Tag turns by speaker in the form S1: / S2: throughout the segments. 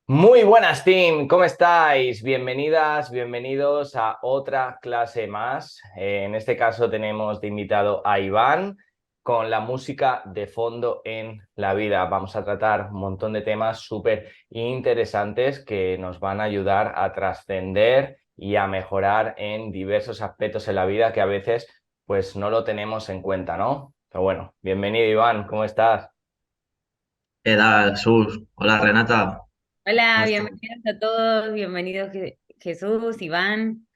S1: Muy buenas, team, ¿cómo estáis? Bienvenidas, bienvenidos a otra clase más. En este caso tenemos de invitado a Iván con la música de fondo en la vida. Vamos a tratar un montón de temas súper interesantes que nos van a ayudar a trascender y a mejorar en diversos aspectos en la vida que a veces pues no lo tenemos en cuenta, ¿no? Pero bueno, bienvenido, Iván, ¿cómo estás?
S2: ¿Qué tal, Jesús? Hola, Renata.
S3: Hola,
S2: ¿Cómo estás?
S3: bienvenidos a todos, bienvenidos Jesús, Iván.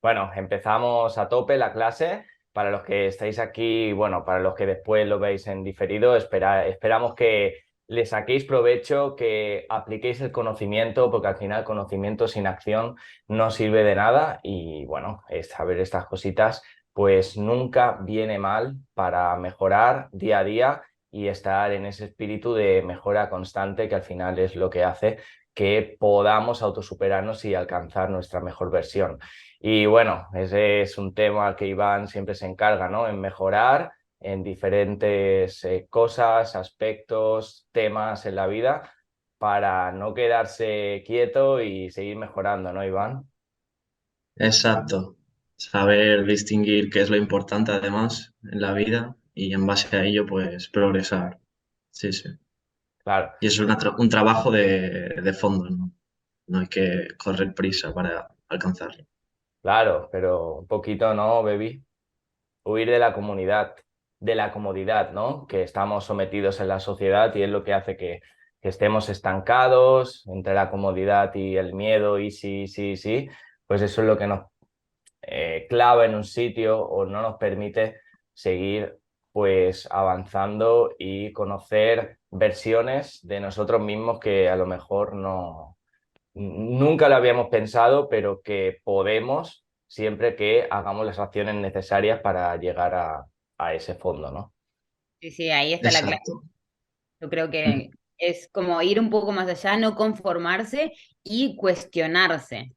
S1: Bueno, empezamos a tope la clase. Para los que estáis aquí, bueno, para los que después lo veis en diferido, esperamos que le saquéis provecho, que apliquéis el conocimiento, porque al final conocimiento sin acción no sirve de nada y bueno, saber estas cositas pues nunca viene mal para mejorar día a día y estar en ese espíritu de mejora constante que al final es lo que hace que podamos autosuperarnos y alcanzar nuestra mejor versión. Y bueno, ese es un tema que Iván siempre se encarga, ¿no? En mejorar en diferentes cosas, aspectos, temas en la vida para no quedarse quieto y seguir mejorando, ¿no, Iván?
S2: Exacto. Saber distinguir qué es lo importante además en la vida y en base a ello, pues progresar. Sí, sí.
S1: Claro,
S2: Y es un trabajo de fondo, ¿no? No hay que correr prisa para alcanzarlo.
S1: claro, pero un poquito, ¿no, baby? Huir de la comunidad, de la comodidad, ¿no? Que estamos sometidos en la sociedad y es lo que hace que estemos estancados entre la comodidad y el miedo y sí, sí, sí, pues eso es lo que nos clava en un sitio o no nos permite seguir pues avanzando y conocer versiones de nosotros mismos que a lo mejor nunca lo habíamos pensado, pero que podemos siempre que hagamos las acciones necesarias para llegar a ese fondo, ¿no?
S3: Sí, sí, ahí está la clave.
S2: Exacto.
S3: Yo creo
S2: Mm.
S3: que es como ir un poco más allá, no conformarse y cuestionarse,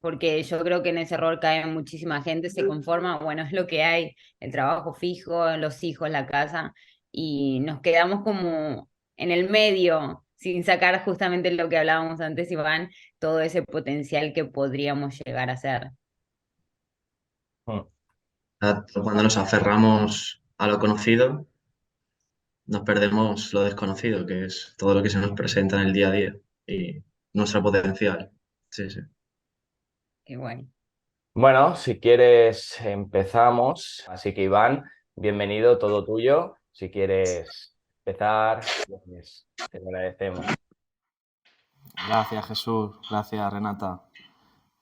S3: porque yo creo que en ese error cae muchísima gente, se conforma, bueno, es lo que hay, el trabajo fijo, los hijos, la casa, y nos quedamos como en el medio, sin sacar justamente lo que hablábamos antes, Iván, todo ese potencial que podríamos llegar a ser.
S1: Mm.
S2: Exacto. Cuando nos aferramos a lo conocido, nos perdemos lo desconocido, que es todo lo que se nos presenta en el día a día y nuestro potencial. Sí, sí.
S3: Qué bueno.
S1: Bueno, si quieres empezamos. Así que Iván, bienvenido, todo tuyo. Si quieres empezar, pues te lo agradecemos.
S4: Gracias Jesús, gracias Renata.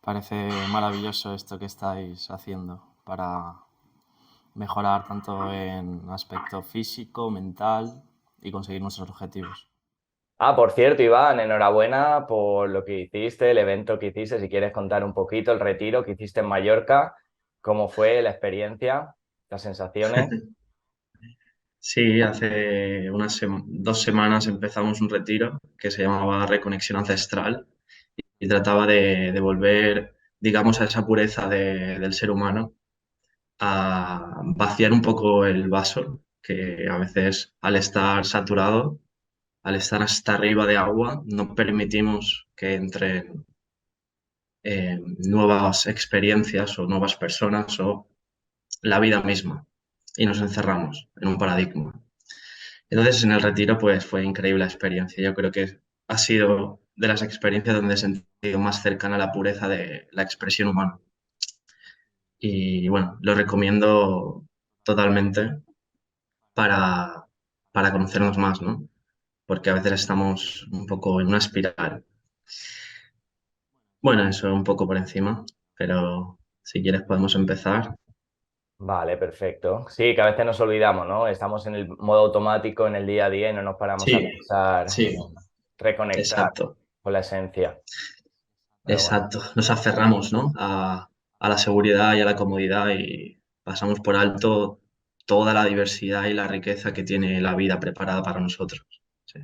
S4: Parece maravilloso esto que estáis haciendo para mejorar tanto en aspecto físico, mental y conseguir nuestros objetivos.
S1: Ah, por cierto, Iván, enhorabuena por lo que hiciste, el evento que hiciste. Si quieres contar un poquito el retiro que hiciste en Mallorca, cómo fue la experiencia, las sensaciones.
S2: Sí, hace 2 semanas empezamos un retiro que se llamaba Reconexión Ancestral y trataba de volver, digamos, a esa pureza del ser humano, a vaciar un poco el vaso, que a veces al estar saturado, al estar hasta arriba de agua, no permitimos que entren nuevas experiencias o nuevas personas o la vida misma y nos encerramos en un paradigma. Entonces, en el retiro, pues fue increíble la experiencia. Yo creo que ha sido de las experiencias donde he sentido más cercana a la pureza de la expresión humana. Y bueno, lo recomiendo totalmente para, para conocernos más, ¿no? Porque a veces estamos un poco en una espiral. Bueno, eso un poco por encima, pero si quieres podemos empezar.
S1: Vale, perfecto. Sí, que a veces nos olvidamos, ¿no? Estamos en el modo automático en el día a día y no nos paramos a
S2: Sí,
S1: pensar
S2: sí,
S1: en reconectar
S2: exacto,
S1: con la esencia. Pero bueno.
S2: exacto. Nos aferramos, ¿no? A la seguridad y a la comodidad y pasamos por alto toda la diversidad y la riqueza que tiene la vida preparada para nosotros. Sí.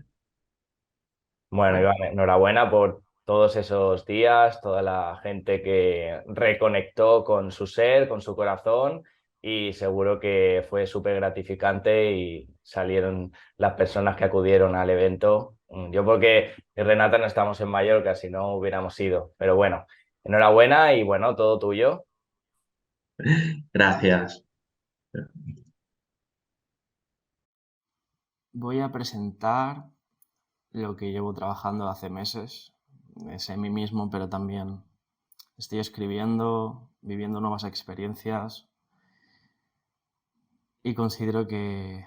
S1: Bueno, Iván, enhorabuena por todos esos días, toda la gente que reconectó con su ser, con su corazón y seguro que fue súper gratificante y salieron las personas que acudieron al evento. Yo porque Renata no estamos en Mallorca, si no hubiéramos ido. Pero bueno, enhorabuena y bueno, todo tuyo.
S2: Gracias.
S4: Voy a presentar lo que llevo trabajando hace meses. Es en mí mismo, pero también estoy escribiendo, viviendo nuevas experiencias y considero que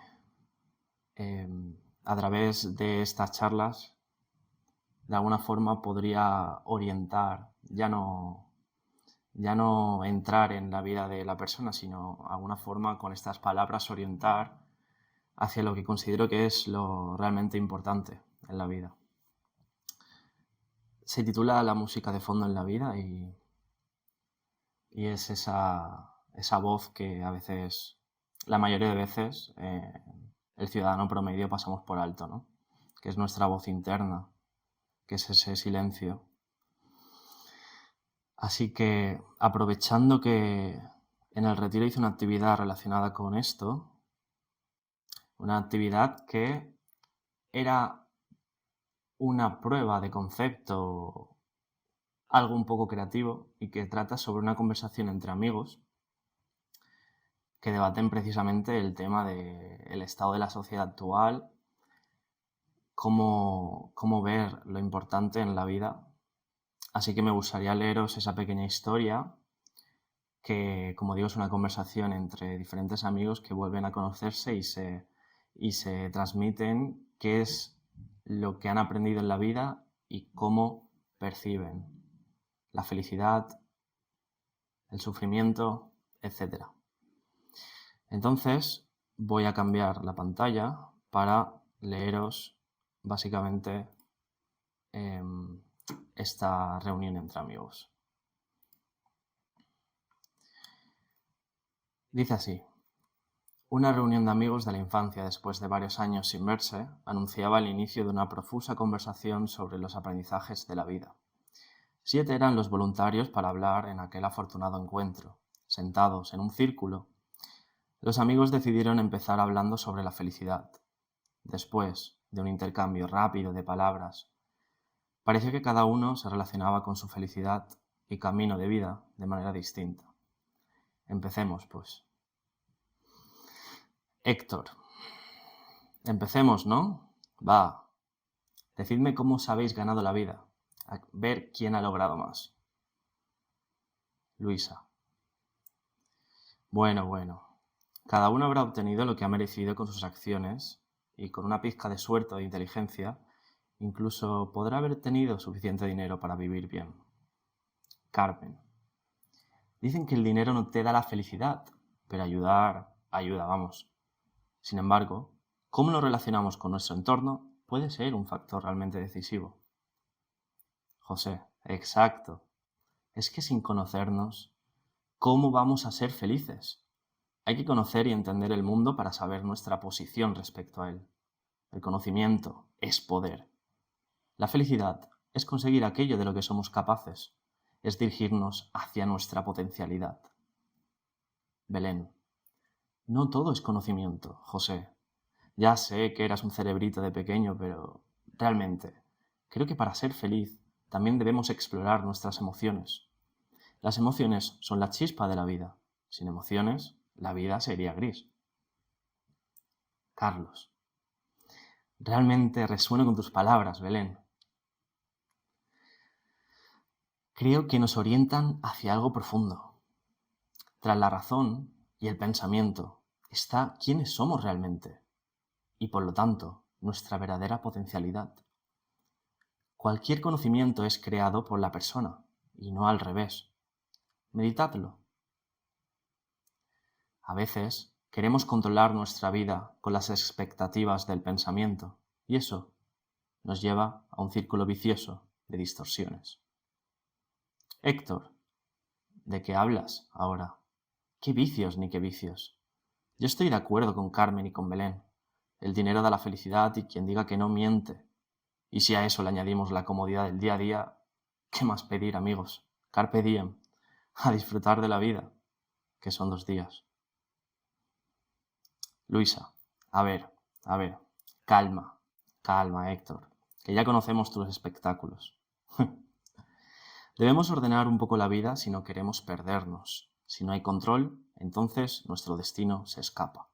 S4: a través de estas charlas de alguna forma podría orientar, ya no entrar en la vida de la persona, sino de alguna forma con estas palabras orientar hacia lo que considero que es lo realmente importante en la vida. Se titula La música de fondo en la vida y es esa voz que a veces, la mayoría de veces, el ciudadano promedio pasamos por alto, ¿no? Que es nuestra voz interna, que es ese silencio. Así que, aprovechando que en el retiro hice una actividad relacionada con esto, una actividad que era una prueba de concepto, algo un poco creativo, y que trata sobre una conversación entre amigos que debaten precisamente el tema del estado de la sociedad actual, cómo ver lo importante en la vida. Así que me gustaría leeros esa pequeña historia que, como digo, es una conversación entre diferentes amigos que vuelven a conocerse y se transmiten qué es lo que han aprendido en la vida y cómo perciben la felicidad, el sufrimiento, etc. Entonces voy a cambiar la pantalla para leeros básicamente esta reunión entre amigos. Dice así: una reunión de amigos de la infancia después de varios años sin verse anunciaba el inicio de una profusa conversación sobre los aprendizajes de la vida. 7 eran los voluntarios para hablar en aquel afortunado encuentro. Sentados en un círculo, los amigos decidieron empezar hablando sobre la felicidad. Después de un intercambio rápido de palabras, pareció que cada uno se relacionaba con su felicidad y camino de vida de manera distinta. Empecemos, pues. Héctor. Empecemos, ¿no? Va. Decidme cómo os habéis ganado la vida. A ver quién ha logrado más. Luisa. Bueno. Cada uno habrá obtenido lo que ha merecido con sus acciones y con una pizca de suerte o de inteligencia, incluso podrá haber tenido suficiente dinero para vivir bien. Carmen. Dicen que el dinero no te da la felicidad, pero ayudar, ayuda, vamos. Sin embargo, cómo nos relacionamos con nuestro entorno puede ser un factor realmente decisivo. José, exacto. Es que sin conocernos, ¿cómo vamos a ser felices? Hay que conocer y entender el mundo para saber nuestra posición respecto a él. El conocimiento es poder. La felicidad es conseguir aquello de lo que somos capaces, es dirigirnos hacia nuestra potencialidad. Belén. No todo es conocimiento, José. Ya sé que eras un cerebrito de pequeño, pero realmente creo que para ser feliz también debemos explorar nuestras emociones. Las emociones son la chispa de la vida. Sin emociones, la vida sería gris. Carlos. Realmente resueno con tus palabras, Belén. Creo que nos orientan hacia algo profundo. Tras la razón y el pensamiento está quiénes somos realmente y, por lo tanto, nuestra verdadera potencialidad. Cualquier conocimiento es creado por la persona y no al revés. Meditadlo. A veces queremos controlar nuestra vida con las expectativas del pensamiento y eso nos lleva a un círculo vicioso de distorsiones. Héctor, ¿de qué hablas ahora? ¿Qué vicios ni qué vicios? Yo estoy de acuerdo con Carmen y con Belén. El dinero da la felicidad y quien diga que no miente. Y si a eso le añadimos la comodidad del día a día, ¿qué más pedir, amigos? Carpe diem, a disfrutar de la vida, que son 2 días. Luisa, a ver, calma, Héctor. que ya conocemos tus espectáculos. Debemos ordenar un poco la vida si no queremos perdernos. Si no hay control, entonces nuestro destino se escapa.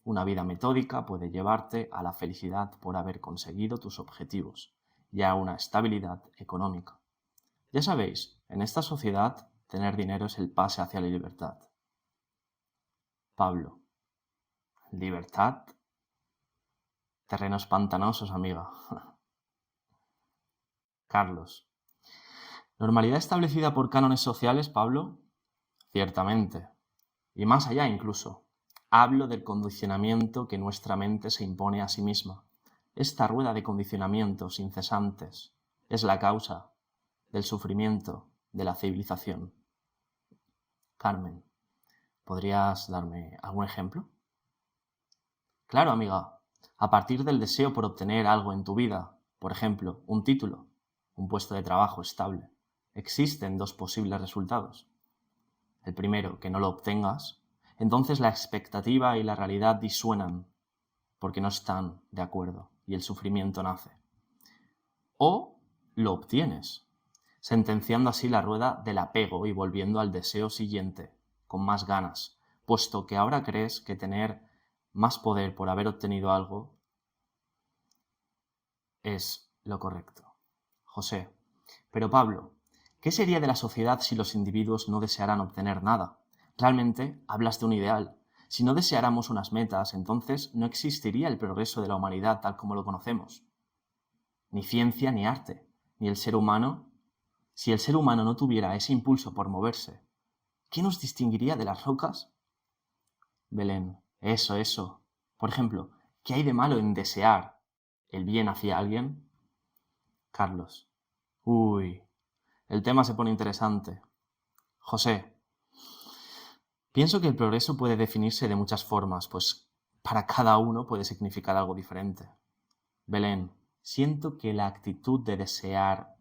S4: Una vida metódica puede llevarte a la felicidad por haber conseguido tus objetivos y a una estabilidad económica. Ya sabéis, en esta sociedad, tener dinero es el pase hacia la libertad. Pablo. ¿Libertad? Terrenos pantanosos, amiga. Carlos. ¿Normalidad establecida por cánones sociales, Pablo? Ciertamente. Y más allá incluso. Hablo del condicionamiento que nuestra mente se impone a sí misma. Esta rueda de condicionamientos incesantes es la causa del sufrimiento de la civilización. Carmen, ¿podrías darme algún ejemplo? Claro, amiga. A partir del deseo por obtener algo en tu vida, por ejemplo, un título, un puesto de trabajo estable, existen dos posibles resultados. El primero, que no lo obtengas, entonces la expectativa y la realidad disuenan porque no están de acuerdo y el sufrimiento nace. O lo obtienes, sentenciando así la rueda del apego y volviendo al deseo siguiente, con más ganas, puesto que ahora crees que tener más poder por haber obtenido algo es lo correcto. José, pero Pablo, ¿qué sería de la sociedad si los individuos no desearan obtener nada? Realmente hablas de un ideal. Si no deseáramos unas metas, entonces no existiría el progreso de la humanidad tal como lo conocemos. Ni ciencia ni arte, ni el ser humano. Si el ser humano no tuviera ese impulso por moverse, ¿qué nos distinguiría de las rocas? Belén, eso. Por ejemplo, ¿qué hay de malo en desear el bien hacia alguien? Carlos, uy, el tema se pone interesante. José, pienso que el progreso puede definirse de muchas formas, pues para cada uno puede significar algo diferente. Belén, siento que la actitud de desear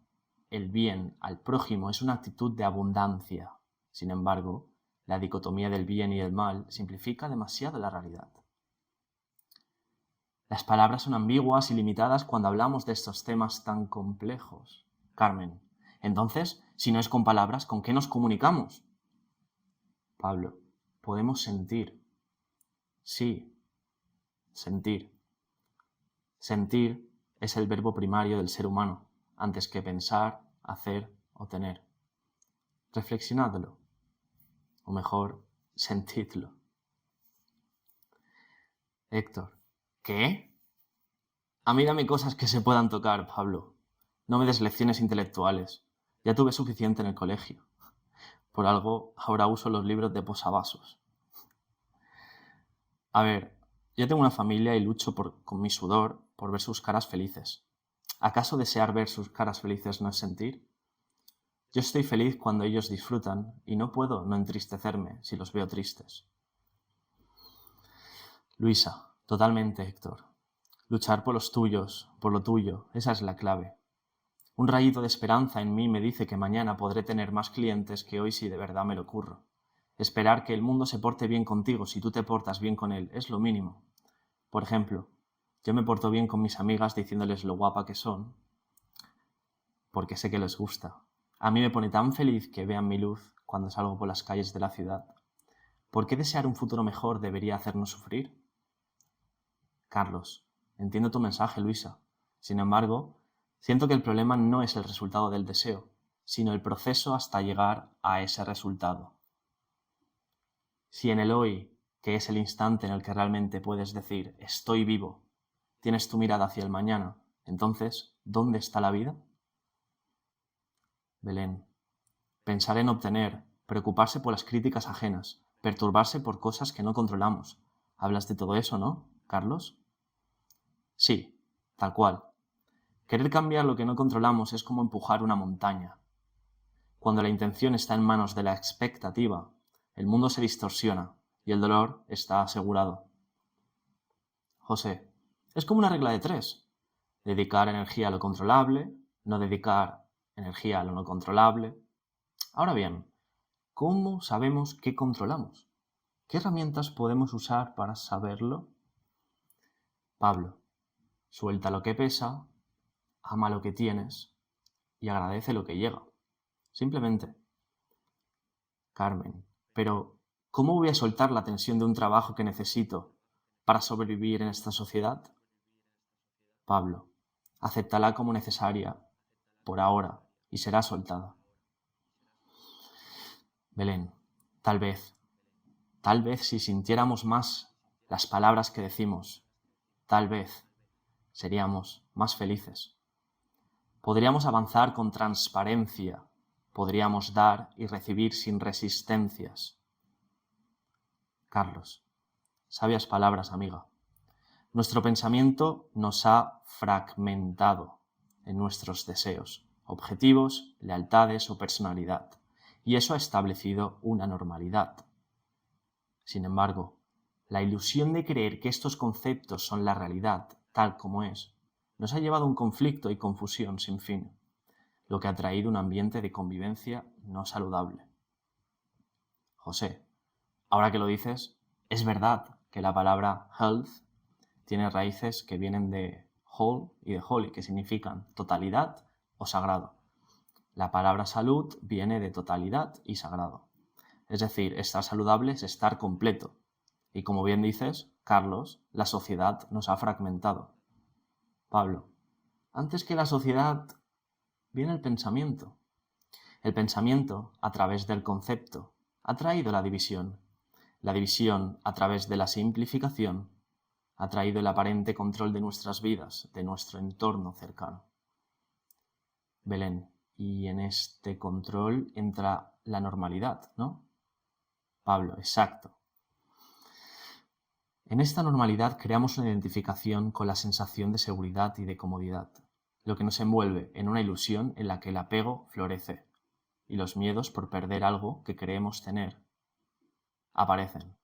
S4: el bien al prójimo es una actitud de abundancia. Sin embargo, la dicotomía del bien y el mal simplifica demasiado la realidad. Las palabras son ambiguas y limitadas cuando hablamos de estos temas tan complejos. Carmen, entonces, si no es con palabras, ¿con qué nos comunicamos? Pablo, podemos sentir. Sí, sentir. Sentir es el verbo primario del ser humano, antes que pensar, hacer o tener. Reflexionadlo, o mejor, sentidlo. Héctor, ¿qué? A mí dame cosas que se puedan tocar, Pablo. No me des lecciones intelectuales. Ya tuve suficiente en el colegio. Por algo, ahora uso los libros de posavasos. A ver, yo tengo una familia y lucho con mi sudor por ver sus caras felices. ¿Acaso desear ver sus caras felices no es sentir? Yo estoy feliz cuando ellos disfrutan y no puedo no entristecerme si los veo tristes. Luisa, totalmente, Héctor. Luchar por los tuyos, por lo tuyo, esa es la clave. Un rayito de esperanza en mí me dice que mañana podré tener más clientes que hoy si de verdad me lo curro. Esperar que el mundo se porte bien contigo si tú te portas bien con él es lo mínimo. Por ejemplo, yo me porto bien con mis amigas diciéndoles lo guapa que son, porque sé que les gusta. A mí me pone tan feliz que vean mi luz cuando salgo por las calles de la ciudad. ¿Por qué desear un futuro mejor debería hacernos sufrir? Carlos, entiendo tu mensaje, Luisa. Sin embargo, siento que el problema no es el resultado del deseo, sino el proceso hasta llegar a ese resultado. Si en el hoy, que es el instante en el que realmente puedes decir estoy vivo, tienes tu mirada hacia el mañana, entonces, ¿dónde está la vida? Belén, pensar en obtener, preocuparse por las críticas ajenas, perturbarse por cosas que no controlamos. ¿Hablas de todo eso, no, Carlos? Sí, tal cual. Querer cambiar lo que no controlamos es como empujar una montaña. Cuando la intención está en manos de la expectativa, el mundo se distorsiona y el dolor está asegurado. José, es como una regla de 3. Dedicar energía a lo controlable, no dedicar energía a lo no controlable. Ahora bien, ¿cómo sabemos qué controlamos? ¿Qué herramientas podemos usar para saberlo? Pablo, suelta lo que pesa, ama lo que tienes y agradece lo que llega. Simplemente. Carmen, pero ¿cómo voy a soltar la tensión de un trabajo que necesito para sobrevivir en esta sociedad? Pablo, acéptala como necesaria por ahora y será soltada. Belén, tal vez si sintiéramos más las palabras que decimos, tal vez seríamos más felices. Podríamos avanzar con transparencia, podríamos dar y recibir sin resistencias. Carlos, sabias palabras, amiga. Nuestro pensamiento nos ha fragmentado en nuestros deseos, objetivos, lealtades o personalidad, y eso ha establecido una normalidad. Sin embargo, la ilusión de creer que estos conceptos son la realidad tal como es, nos ha llevado a un conflicto y confusión sin fin, lo que ha traído un ambiente de convivencia no saludable. José, ahora que lo dices, es verdad que la palabra health tiene raíces que vienen de whole y de holy, que significan totalidad o sagrado. La palabra salud viene de totalidad y sagrado. Es decir, estar saludable es estar completo. Y como bien dices, Carlos, la sociedad nos ha fragmentado. Pablo, antes que la sociedad viene el pensamiento. El pensamiento, a través del concepto, ha traído la división. La división, a través de la simplificación, ha traído el aparente control de nuestras vidas, de nuestro entorno cercano. Belén, y en este control entra la normalidad, ¿no? Pablo, exacto. En esta normalidad creamos una identificación con la sensación de seguridad y de comodidad, lo que nos envuelve en una ilusión en la que el apego florece y los miedos por perder algo que creemos tener aparecen.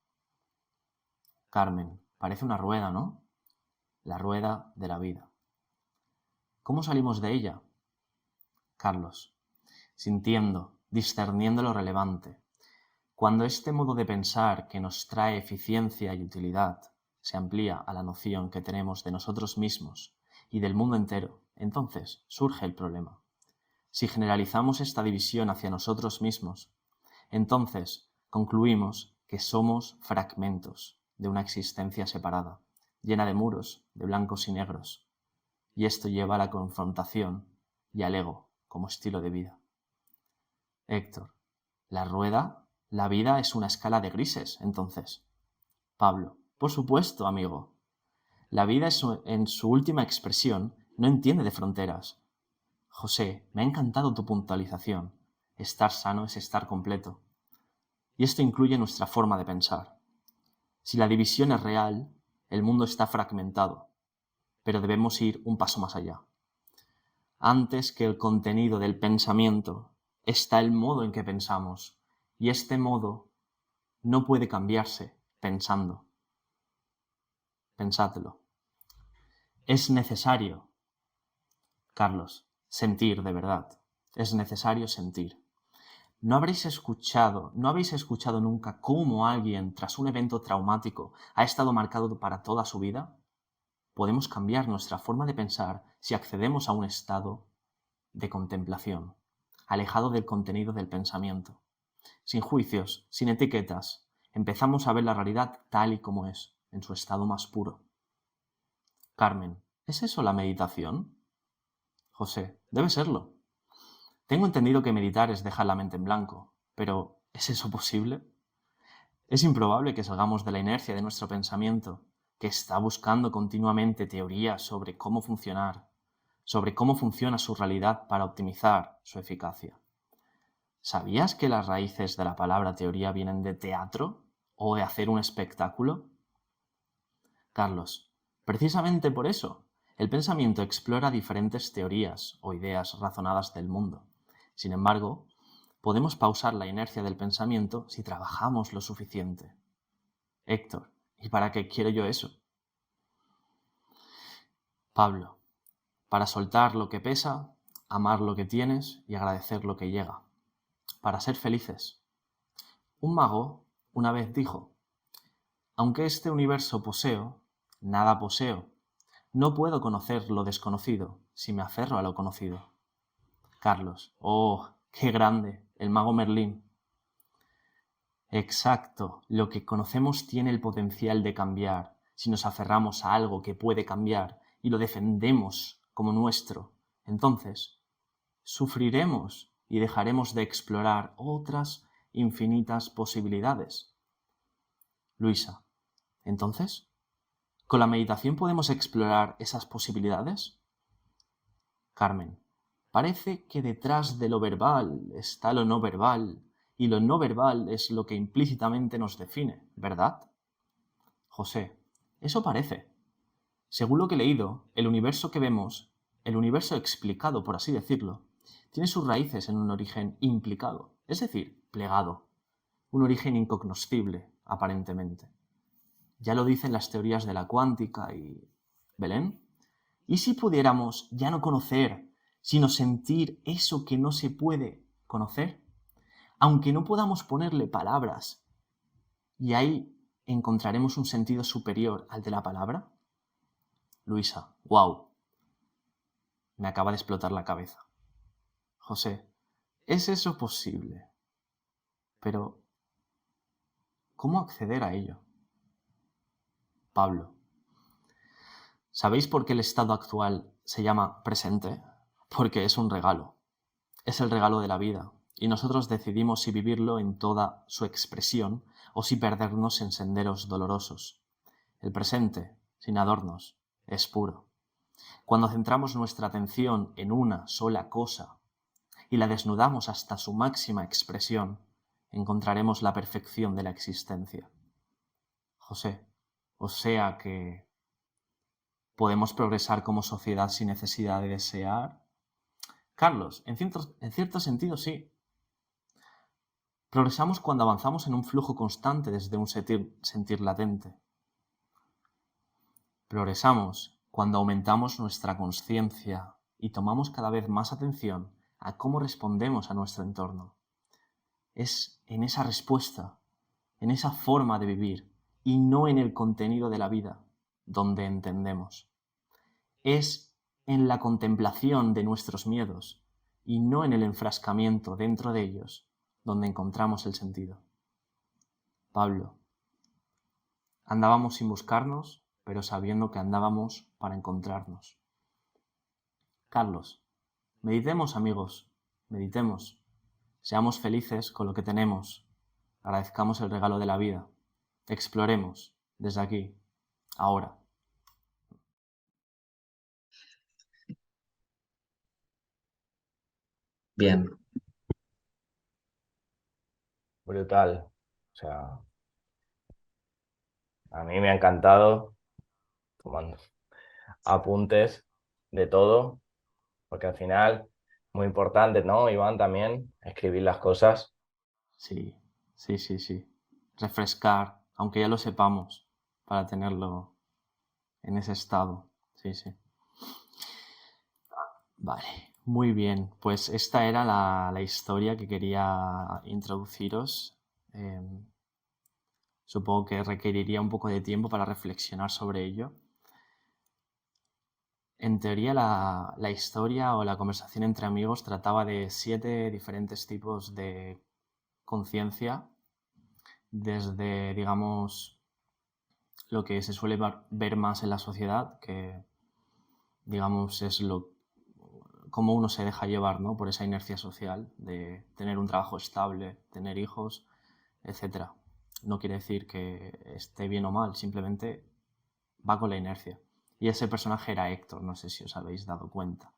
S4: Carmen, parece una rueda, ¿no? La rueda de la vida. ¿Cómo salimos de ella? Carlos, sintiendo, discerniendo lo relevante. Cuando este modo de pensar que nos trae eficiencia y utilidad se amplía a la noción que tenemos de nosotros mismos y del mundo entero, entonces surge el problema. Si generalizamos esta división hacia nosotros mismos, entonces concluimos que somos fragmentos de una existencia separada, llena de muros, de blancos y negros, y esto lleva a la confrontación y al ego como estilo de vida. Héctor, la vida es una escala de grises, entonces. Pablo, por supuesto, amigo. La vida en su última expresión no entiende de fronteras. José, me ha encantado tu puntualización. Estar sano es estar completo. Y esto incluye nuestra forma de pensar. Si la división es real, el mundo está fragmentado, pero debemos ir un paso más allá. Antes que el contenido del pensamiento está el modo en que pensamos, y este modo no puede cambiarse pensando. Pensadlo. Es necesario, Carlos, sentir de verdad. Es necesario sentir. ¿No habéis escuchado nunca cómo alguien, tras un evento traumático, ha estado marcado para toda su vida? Podemos cambiar nuestra forma de pensar si accedemos a un estado de contemplación, alejado del contenido del pensamiento. Sin juicios, sin etiquetas, empezamos a ver la realidad tal y como es, en su estado más puro. Carmen, ¿es eso la meditación? José, debe serlo. Tengo entendido que meditar es dejar la mente en blanco, pero ¿es eso posible? Es improbable que salgamos de la inercia de nuestro pensamiento, que está buscando continuamente teorías sobre cómo funcionar, sobre cómo funciona su realidad para optimizar su eficacia. ¿Sabías que las raíces de la palabra teoría vienen de teatro o de hacer un espectáculo? Carlos, precisamente por eso, el pensamiento explora diferentes teorías o ideas razonadas del mundo. Sin embargo, podemos pausar la inercia del pensamiento si trabajamos lo suficiente. Héctor, ¿y para qué quiero yo eso? Pablo, para soltar lo que pesa, amar lo que tienes y agradecer lo que llega. Para ser felices. Un mago una vez dijo: aunque este universo poseo, nada poseo. No puedo conocer lo desconocido, si me aferro a lo conocido. Carlos, oh, qué grande, el mago Merlín. Exacto, lo que conocemos tiene el potencial de cambiar si nos aferramos a algo que puede cambiar y lo defendemos como nuestro. Entonces, sufriremos y dejaremos de explorar otras infinitas posibilidades. Luisa, entonces, ¿con la meditación podemos explorar esas posibilidades? Carmen, parece que detrás de lo verbal está lo no verbal, y lo no verbal es lo que implícitamente nos define, ¿verdad? José, eso parece. Según lo que he leído, el universo que vemos, el universo explicado, por así decirlo, tiene sus raíces en un origen implicado, es decir, plegado, un origen incognoscible, aparentemente. Ya lo dicen las teorías de la cuántica y... ¿Belén? ¿Y si pudiéramos ya no conocer, sino sentir eso que no se puede conocer? Aunque no podamos ponerle palabras, y ahí encontraremos un sentido superior al de la palabra. Luisa, wow, me acaba de explotar la cabeza. José, ¿es eso posible? Pero, ¿cómo acceder a ello? Pablo, ¿sabéis por qué el estado actual se llama presente? Porque es un regalo. Es el regalo de la vida, y nosotros decidimos si vivirlo en toda su expresión o si perdernos en senderos dolorosos. El presente, sin adornos, es puro. Cuando centramos nuestra atención en una sola cosa y la desnudamos hasta su máxima expresión, encontraremos la perfección de la existencia. José, o sea que podemos progresar como sociedad sin necesidad de desear. Carlos, en cierto sentido sí. Progresamos cuando avanzamos en un flujo constante desde un sentir latente. Progresamos cuando aumentamos nuestra conciencia y tomamos cada vez más atención a cómo respondemos a nuestro entorno. Es en esa respuesta, en esa forma de vivir y no en el contenido de la vida donde entendemos. Es en la contemplación de nuestros miedos y no en el enfrascamiento dentro de ellos donde encontramos el sentido. Pablo, andábamos sin buscarnos, pero sabiendo que andábamos para encontrarnos. Carlos, meditemos, amigos, meditemos. Seamos felices con lo que tenemos. Agradezcamos el regalo de la vida. Exploremos desde aquí, ahora.
S2: Bien,
S1: Brutal. O sea, a mí me ha encantado tomando apuntes de todo, porque al final, muy importante, ¿no, Iván? También escribir las cosas.
S4: Sí, sí, sí, sí. Refrescar, aunque ya lo sepamos, para tenerlo en ese estado. Sí, sí. Vale, muy bien. Pues esta era la historia que quería introduciros. Supongo que requeriría un poco de tiempo para reflexionar sobre ello. En teoría, la historia o la conversación entre amigos trataba de 7 diferentes tipos de conciencia, desde, digamos, lo que se suele ver más en la sociedad, que, digamos, es cómo uno se deja llevar, ¿no?, por esa inercia social de tener un trabajo estable, tener hijos, etc. No quiere decir que esté bien o mal, simplemente va con la inercia. Y ese personaje era Héctor, no sé si os habéis dado cuenta,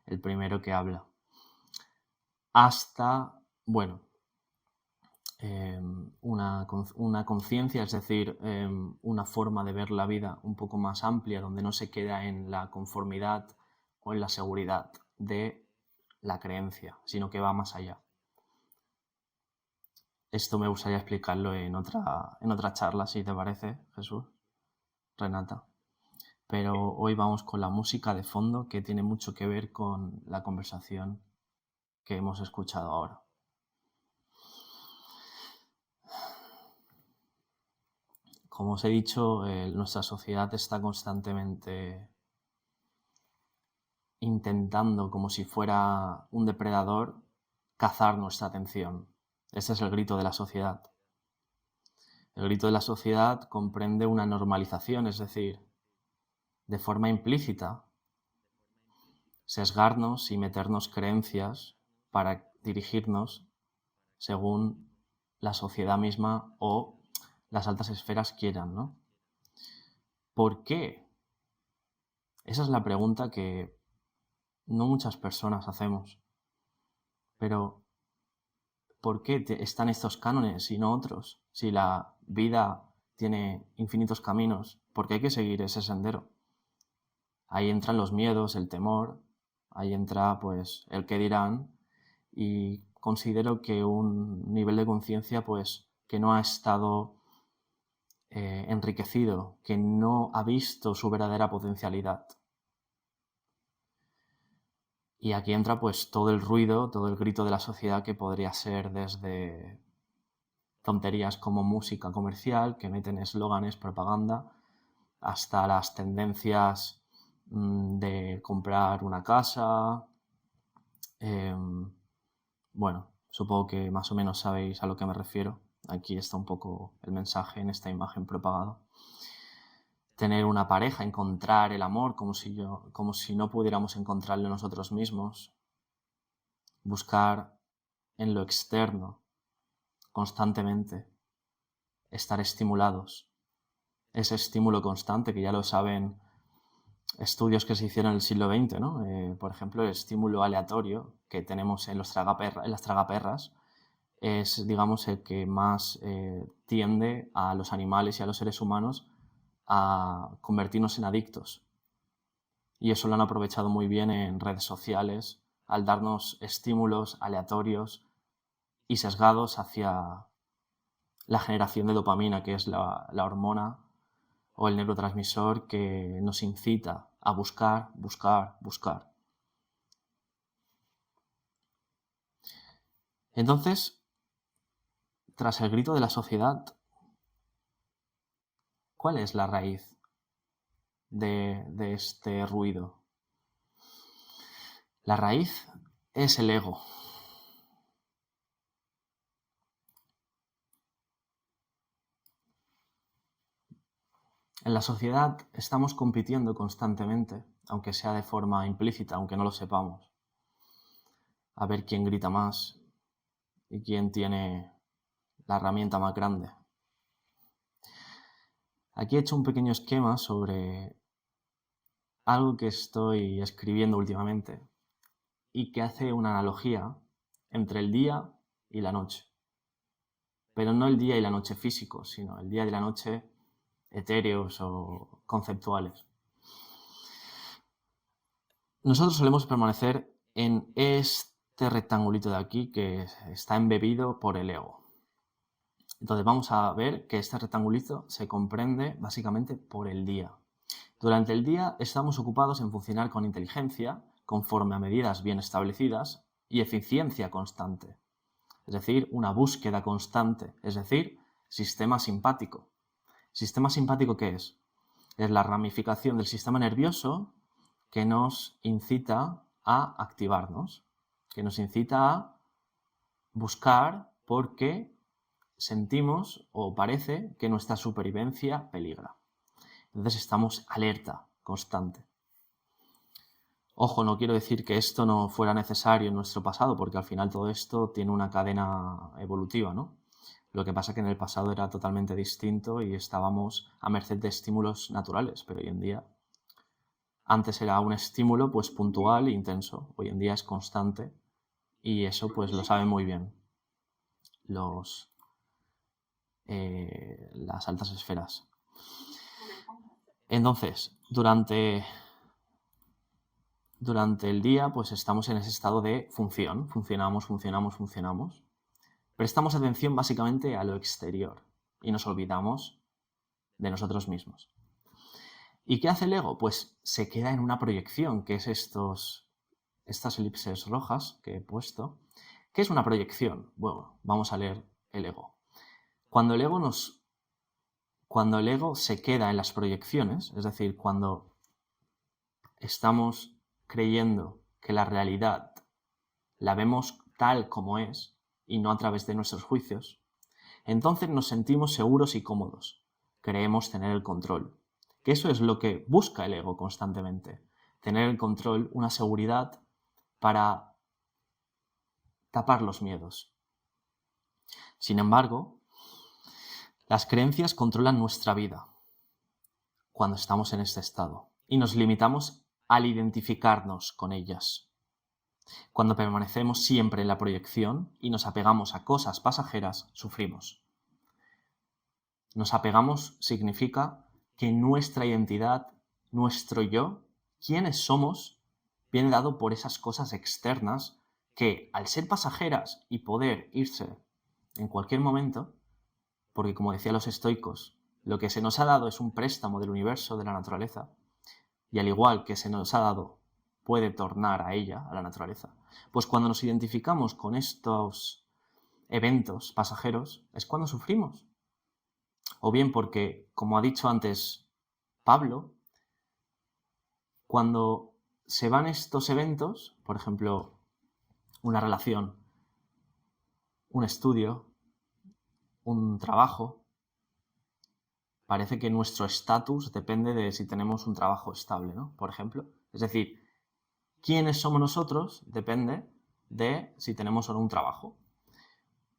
S4: el primero que habla. Hasta, bueno, una conciencia, es decir, una forma de ver la vida un poco más amplia, donde no se queda en la conformidad o en la seguridad de la creencia, sino que va más allá. Esto me gustaría explicarlo en otra charla, si te parece, Jesús, Renata. Pero hoy vamos con la música de fondo, que tiene mucho que ver con la conversación que hemos escuchado ahora. Como os he dicho, nuestra sociedad está constantemente intentando, como si fuera un depredador, cazar nuestra atención. Ese es el grito de la sociedad. El grito de la sociedad comprende una normalización, es decir, de forma implícita, sesgarnos y meternos creencias para dirigirnos según la sociedad misma o las altas esferas quieran, ¿no? ¿Por qué? Esa es la pregunta que no muchas personas hacemos. Pero, ¿por qué están estos cánones y no otros? Si la vida tiene infinitos caminos, ¿por qué hay que seguir ese sendero? Ahí entran los miedos, el temor, ahí entra pues el qué dirán, y considero que un nivel de conciencia pues que no ha estado enriquecido, que no ha visto su verdadera potencialidad. Y aquí entra pues todo el ruido, todo el grito de la sociedad, que podría ser desde tonterías como música comercial, que meten eslóganes, propaganda, hasta las tendencias de comprar una casa. Bueno, supongo que más o menos sabéis a lo que me refiero. Aquí está un poco el mensaje en esta imagen propagada. Tener una pareja, encontrar el amor como si no pudiéramos encontrarlo nosotros mismos. Buscar en lo externo constantemente. Estar estimulados. Ese estímulo constante que ya lo saben estudios que se hicieron en el siglo XX, ¿no? Por ejemplo, el estímulo aleatorio que tenemos en las tragaperras es, digamos, el que más tiende a los animales y a los seres humanos a convertirnos en adictos. Y eso lo han aprovechado muy bien en redes sociales, al darnos estímulos aleatorios y sesgados hacia la generación de dopamina, que es la hormona o el neurotransmisor que nos incita a buscar, buscar, buscar. Entonces, tras el grito de la sociedad, ¿cuál es la raíz de este ruido? La raíz es el ego. En la sociedad estamos compitiendo constantemente, aunque sea de forma implícita, aunque no lo sepamos, a ver quién grita más y quién tiene la herramienta más grande. Aquí he hecho un pequeño esquema sobre algo que estoy escribiendo últimamente y que hace una analogía entre el día y la noche. Pero no el día y la noche físicos, sino el día y la noche etéreos o conceptuales. Nosotros solemos permanecer en este rectangulito de aquí que está embebido por el ego. Entonces vamos a ver que este rectangulito se comprende básicamente por el día. Durante el día estamos ocupados en funcionar con inteligencia, conforme a medidas bien establecidas, y eficiencia constante. Es decir, una búsqueda constante, es decir, sistema simpático. ¿Sistema simpático qué es? Es la ramificación del sistema nervioso que nos incita a activarnos, que nos incita a buscar porque sentimos o parece que nuestra supervivencia peligra. Entonces estamos alerta constante. Ojo, no quiero decir que esto no fuera necesario en nuestro pasado, porque al final todo esto tiene una cadena evolutiva, ¿no? Lo que pasa es que en el pasado era totalmente distinto y estábamos a merced de estímulos naturales, pero hoy en día, antes era un estímulo pues puntual e intenso, hoy en día es constante y eso pues lo saben muy bien las altas esferas. Entonces, durante el día pues estamos en ese estado de función, funcionamos. Prestamos atención básicamente a lo exterior y nos olvidamos de nosotros mismos. ¿Y qué hace el ego? Pues se queda en una proyección, que es estas elipses rojas que he puesto. ¿Qué es una proyección? Bueno, vamos a leer el ego. Cuando el ego se queda en las proyecciones, es decir, cuando estamos creyendo que la realidad la vemos tal como es y no a través de nuestros juicios, entonces nos sentimos seguros y cómodos. Creemos tener el control. Que eso es lo que busca el ego constantemente. Tener el control, una seguridad para tapar los miedos. Sin embargo, las creencias controlan nuestra vida cuando estamos en este estado y nos limitamos al identificarnos con ellas. Cuando permanecemos siempre en la proyección y nos apegamos a cosas pasajeras, sufrimos. Nos apegamos significa que nuestra identidad, nuestro yo, quiénes somos, viene dado por esas cosas externas que, al ser pasajeras y poder irse en cualquier momento, porque como decían los estoicos, lo que se nos ha dado es un préstamo del universo, de la naturaleza, y al igual que se nos ha dado, puede tornar a ella, a la naturaleza, pues cuando nos identificamos con estos eventos pasajeros es cuando sufrimos. O bien porque, como ha dicho antes Pablo, cuando se van estos eventos, por ejemplo, una relación, un estudio, un trabajo, parece que nuestro estatus depende de si tenemos un trabajo estable, ¿no? Por ejemplo. Es decir, quiénes somos nosotros depende de si tenemos o no un trabajo.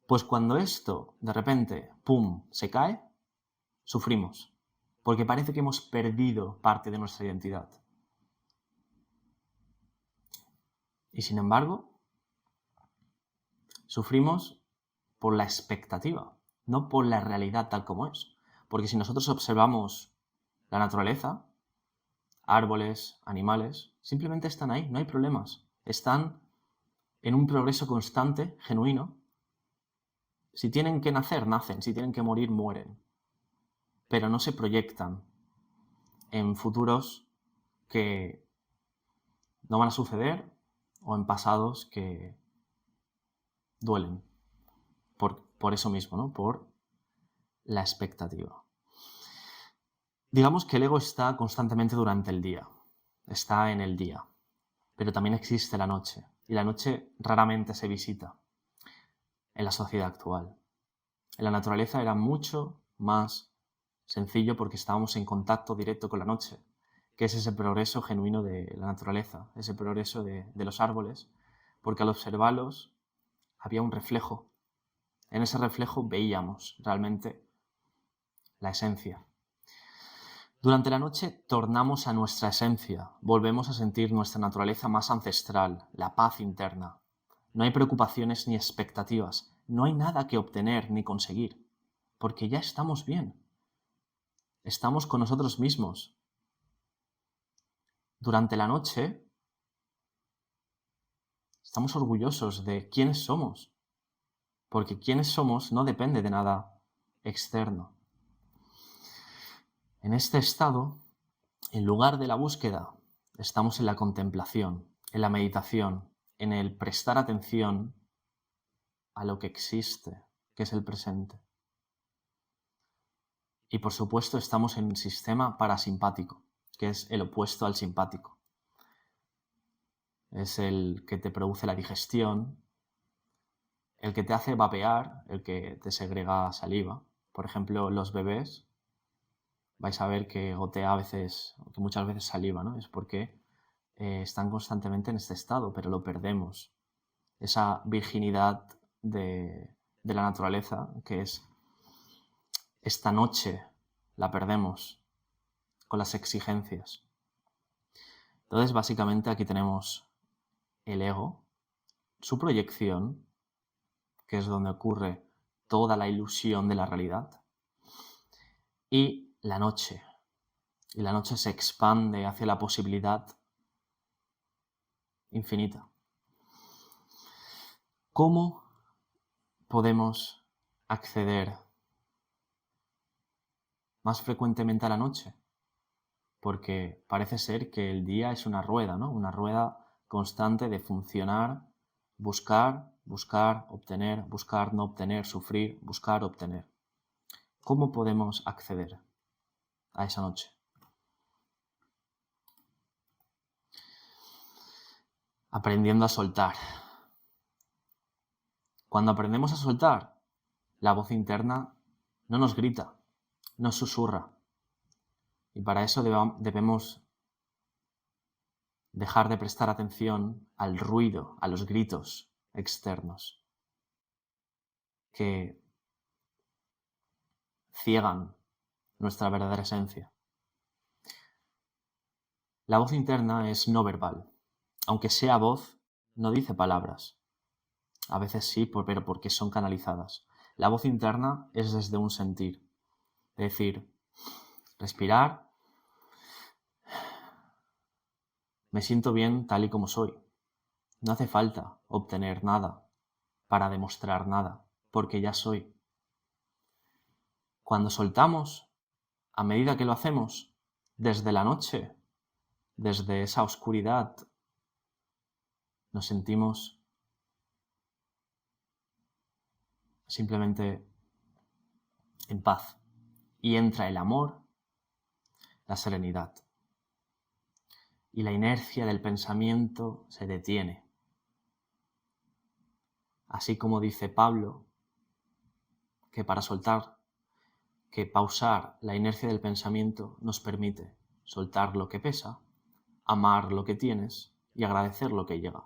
S4: Pues cuando esto, de repente, ¡pum!, se cae, sufrimos. Porque parece que hemos perdido parte de nuestra identidad. Y sin embargo, sufrimos por la expectativa, no por la realidad tal como es. Porque si nosotros observamos la naturaleza, árboles, animales, simplemente están ahí, no hay problemas. Están en un progreso constante, genuino. Si tienen que nacer, nacen. Si tienen que morir, mueren. Pero no se proyectan en futuros que no van a suceder o en pasados que duelen. Por eso mismo, ¿no? Por la expectativa. Digamos que el ego está constantemente durante el día. Está en el día. Pero también existe la noche. Y la noche raramente se visita en la sociedad actual. En la naturaleza era mucho más sencillo porque estábamos en contacto directo con la noche, que es ese progreso genuino de la naturaleza, ese progreso de los árboles, porque al observarlos había un reflejo. En ese reflejo veíamos realmente la esencia. Durante la noche tornamos a nuestra esencia, volvemos a sentir nuestra naturaleza más ancestral, la paz interna. No hay preocupaciones ni expectativas, no hay nada que obtener ni conseguir, porque ya estamos bien. Estamos con nosotros mismos. Durante la noche estamos orgullosos de quiénes somos, porque quiénes somos no depende de nada externo. En este estado, en lugar de la búsqueda, estamos en la contemplación, en la meditación, en el prestar atención a lo que existe, que es el presente. Y por supuesto estamos en un sistema parasimpático, que es el opuesto al simpático. Es el que te produce la digestión, el que te hace vapear, el que te segrega saliva. Por ejemplo, los bebés, vais a ver que gotea a veces, que muchas veces saliva, ¿no? Es porque están constantemente en este estado, pero lo perdemos. Esa virginidad de la naturaleza, que es esta noche, la perdemos con las exigencias. Entonces, básicamente aquí tenemos el ego, su proyección, que es donde ocurre toda la ilusión de la realidad, y la noche. Y la noche se expande hacia la posibilidad infinita. ¿Cómo podemos acceder más frecuentemente a la noche? Porque parece ser que el día es una rueda, ¿no? Una rueda constante de funcionar, buscar, buscar, obtener, buscar, no obtener, sufrir, buscar, obtener. ¿Cómo podemos acceder a esa noche? aprendiendo a soltar. Cuando aprendemos a soltar, la voz interna no nos grita, nos susurra. Y para eso debemos dejar de prestar atención al ruido, a los gritos externos que ciegan nuestra verdadera esencia. La voz interna es no verbal. Aunque sea voz, no dice palabras. A veces sí, pero porque son canalizadas. La voz interna es desde un sentir. Es decir, respirar. Me siento bien tal y como soy. No hace falta obtener nada para demostrar nada, porque ya soy. Cuando soltamos, a medida que lo hacemos, desde la noche, desde esa oscuridad, nos sentimos simplemente en paz. Y entra el amor, la serenidad. Y la inercia del pensamiento se detiene. Así como dice Pablo, que para soltar, que pausar la inercia del pensamiento nos permite soltar lo que pesa, amar lo que tienes y agradecer lo que llega.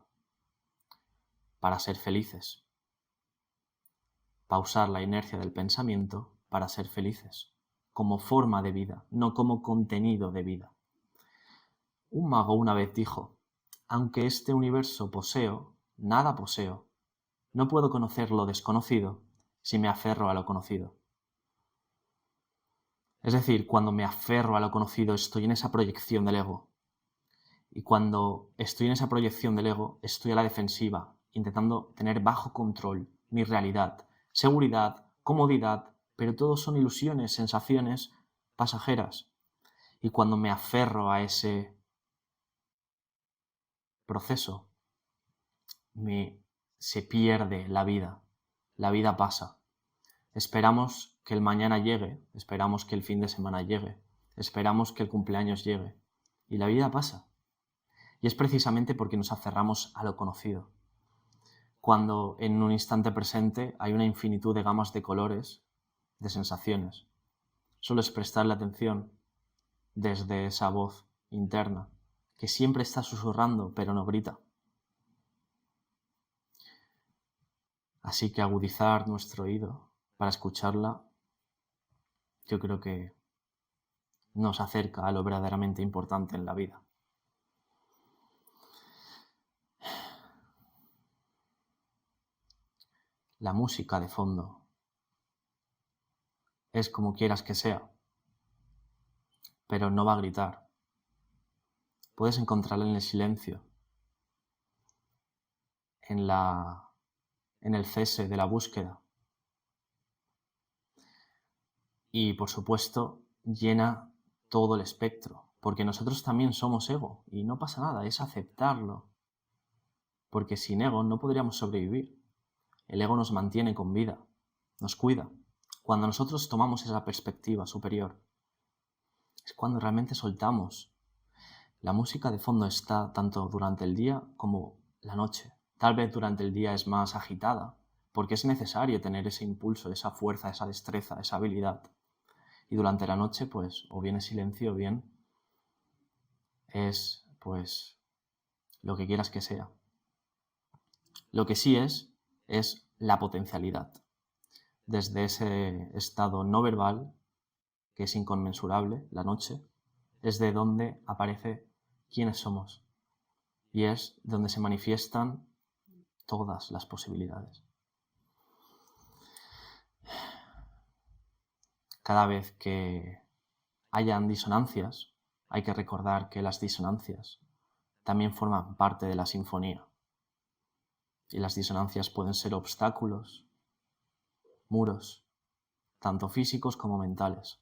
S4: Para ser felices. Pausar la inercia del pensamiento para ser felices, como forma de vida, no como contenido de vida. Un mago una vez dijo, aunque este universo poseo, nada poseo, no puedo conocer lo desconocido si me aferro a lo conocido. Es decir, cuando me aferro a lo conocido estoy en esa proyección del ego. Y cuando estoy en esa proyección del ego, estoy a la defensiva, intentando tener bajo control mi realidad, seguridad, comodidad, pero todo son ilusiones, sensaciones pasajeras. Y cuando me aferro a ese proceso, se pierde la vida pasa. Esperamos que el mañana llegue, esperamos que el fin de semana llegue, esperamos que el cumpleaños llegue, y la vida pasa. Y es precisamente porque nos aferramos a lo conocido. Cuando en un instante presente hay una infinitud de gamas de colores, de sensaciones. Solo es prestarle atención desde esa voz interna, que siempre está susurrando, pero no grita. Así que agudizar nuestro oído para escucharla, yo creo que nos acerca a lo verdaderamente importante en la vida. La música de fondo es como quieras que sea, pero no va a gritar. Puedes encontrarla en el silencio, en el cese de la búsqueda. Y, por supuesto, llena todo el espectro, porque nosotros también somos ego, y no pasa nada, es aceptarlo, porque sin ego no podríamos sobrevivir. El ego nos mantiene con vida, nos cuida. Cuando nosotros tomamos esa perspectiva superior, es cuando realmente soltamos. La música de fondo está tanto durante el día como la noche. Tal vez durante el día es más agitada, porque es necesario tener ese impulso, esa fuerza, esa destreza, esa habilidad. Y durante la noche, pues, o bien es silencio, o bien es, pues, lo que quieras que sea. Lo que sí es la potencialidad. Desde ese estado no verbal, que es inconmensurable, la noche, es de donde aparece quiénes somos. Y es donde se manifiestan todas las posibilidades. Cada vez que hayan disonancias, hay que recordar que las disonancias también forman parte de la sinfonía. Y las disonancias pueden ser obstáculos, muros, tanto físicos como mentales.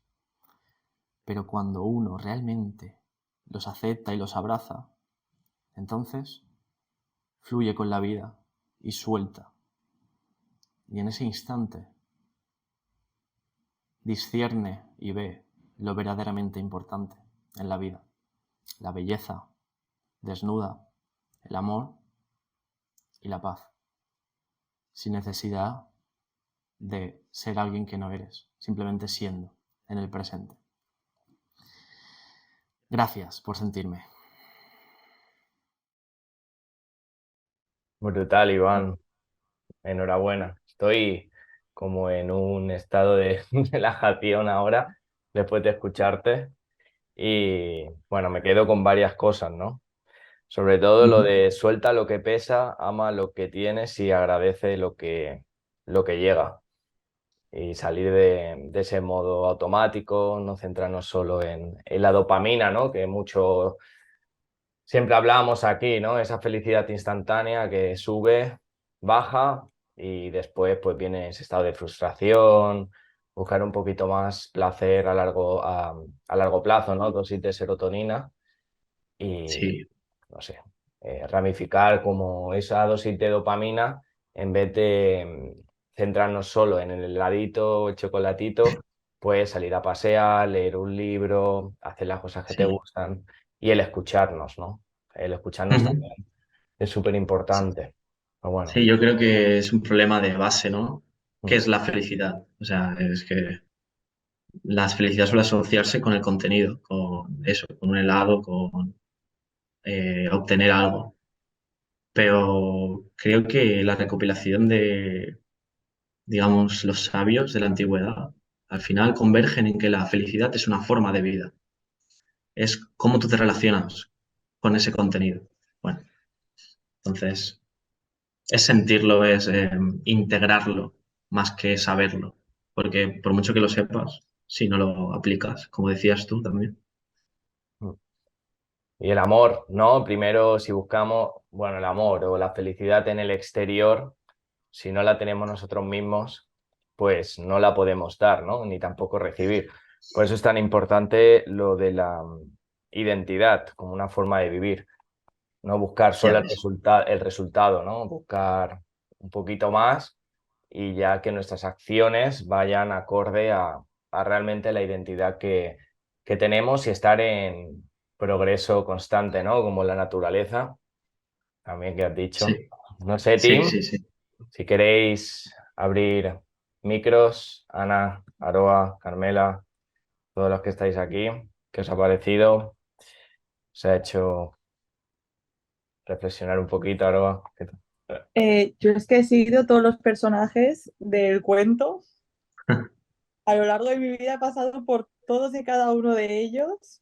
S4: Pero cuando uno realmente los acepta y los abraza, entonces fluye con la vida y suelta. Y en ese instante discierne y ve lo verdaderamente importante en la vida. La belleza desnuda, el amor y la paz, sin necesidad de ser alguien que no eres, simplemente siendo en el presente. Gracias por sentirme.
S1: Brutal, Iván. Enhorabuena. Estoy como en un estado de relajación ahora después de escucharte y bueno, me quedo con varias cosas, ¿no? Sobre todo lo
S2: Ujú.
S1: de suelta lo que pesa, ama lo que tienes y agradece lo que llega. Y salir de ese modo automático, no centrarnos solo en la dopamina, ¿no? Que mucho siempre hablamos aquí, ¿no? Esa felicidad instantánea que sube, baja y después pues viene ese estado de frustración, buscar un poquito más placer a largo plazo, ¿no? Dosis de serotonina y,
S2: Sí,
S1: no sé, ramificar como esa dosis de dopamina en vez de centrarnos solo en el heladito, el chocolatito, pues salir a pasear, leer un libro, hacer las cosas que te
S2: sí.
S1: gustan y el escucharnos, ¿no? El escucharnos
S2: Ujú.
S1: también es súper importante. Pero bueno,
S2: Sí, yo creo que es un problema de base, ¿no? ¿Qué
S1: mm,
S2: es la felicidad? O sea, es que la felicidad suele asociarse con el contenido, con eso, con un helado, con obtener algo. Pero creo que la recopilación de, digamos, los sabios de la antigüedad, al final convergen en que la felicidad es una forma de vida. Es cómo tú te relacionas con ese contenido. Bueno, entonces, es sentirlo, es integrarlo, más que saberlo. Porque por mucho que lo sepas, si no lo aplicas, como decías tú también.
S1: mm. Y el amor, ¿no? Primero, si buscamos, bueno, el amor o la felicidad en el exterior, si no la tenemos nosotros mismos, pues no la podemos dar, ¿no? Ni tampoco recibir. Por eso es tan importante lo de la identidad como una forma de vivir, no buscar
S2: Ya
S1: solo
S2: ves.
S1: el resultado, ¿no? Buscar un poquito más y ya que nuestras acciones vayan acorde a realmente la identidad que tenemos y estar en progreso constante, ¿no? Como la naturaleza, también que has dicho.
S2: Sí,
S1: No sé,
S2: sí,
S1: Tim.
S2: sí, sí.
S1: Si queréis abrir micros, Ana, Aroa, Carmela, todos los que estáis aquí, ¿qué os ha parecido? ¿Os ha hecho reflexionar un poquito, Aroa? ¿Qué tal?
S5: Yo es que he seguido todos los personajes del cuento. A lo largo de mi vida he pasado por todos y cada uno de ellos,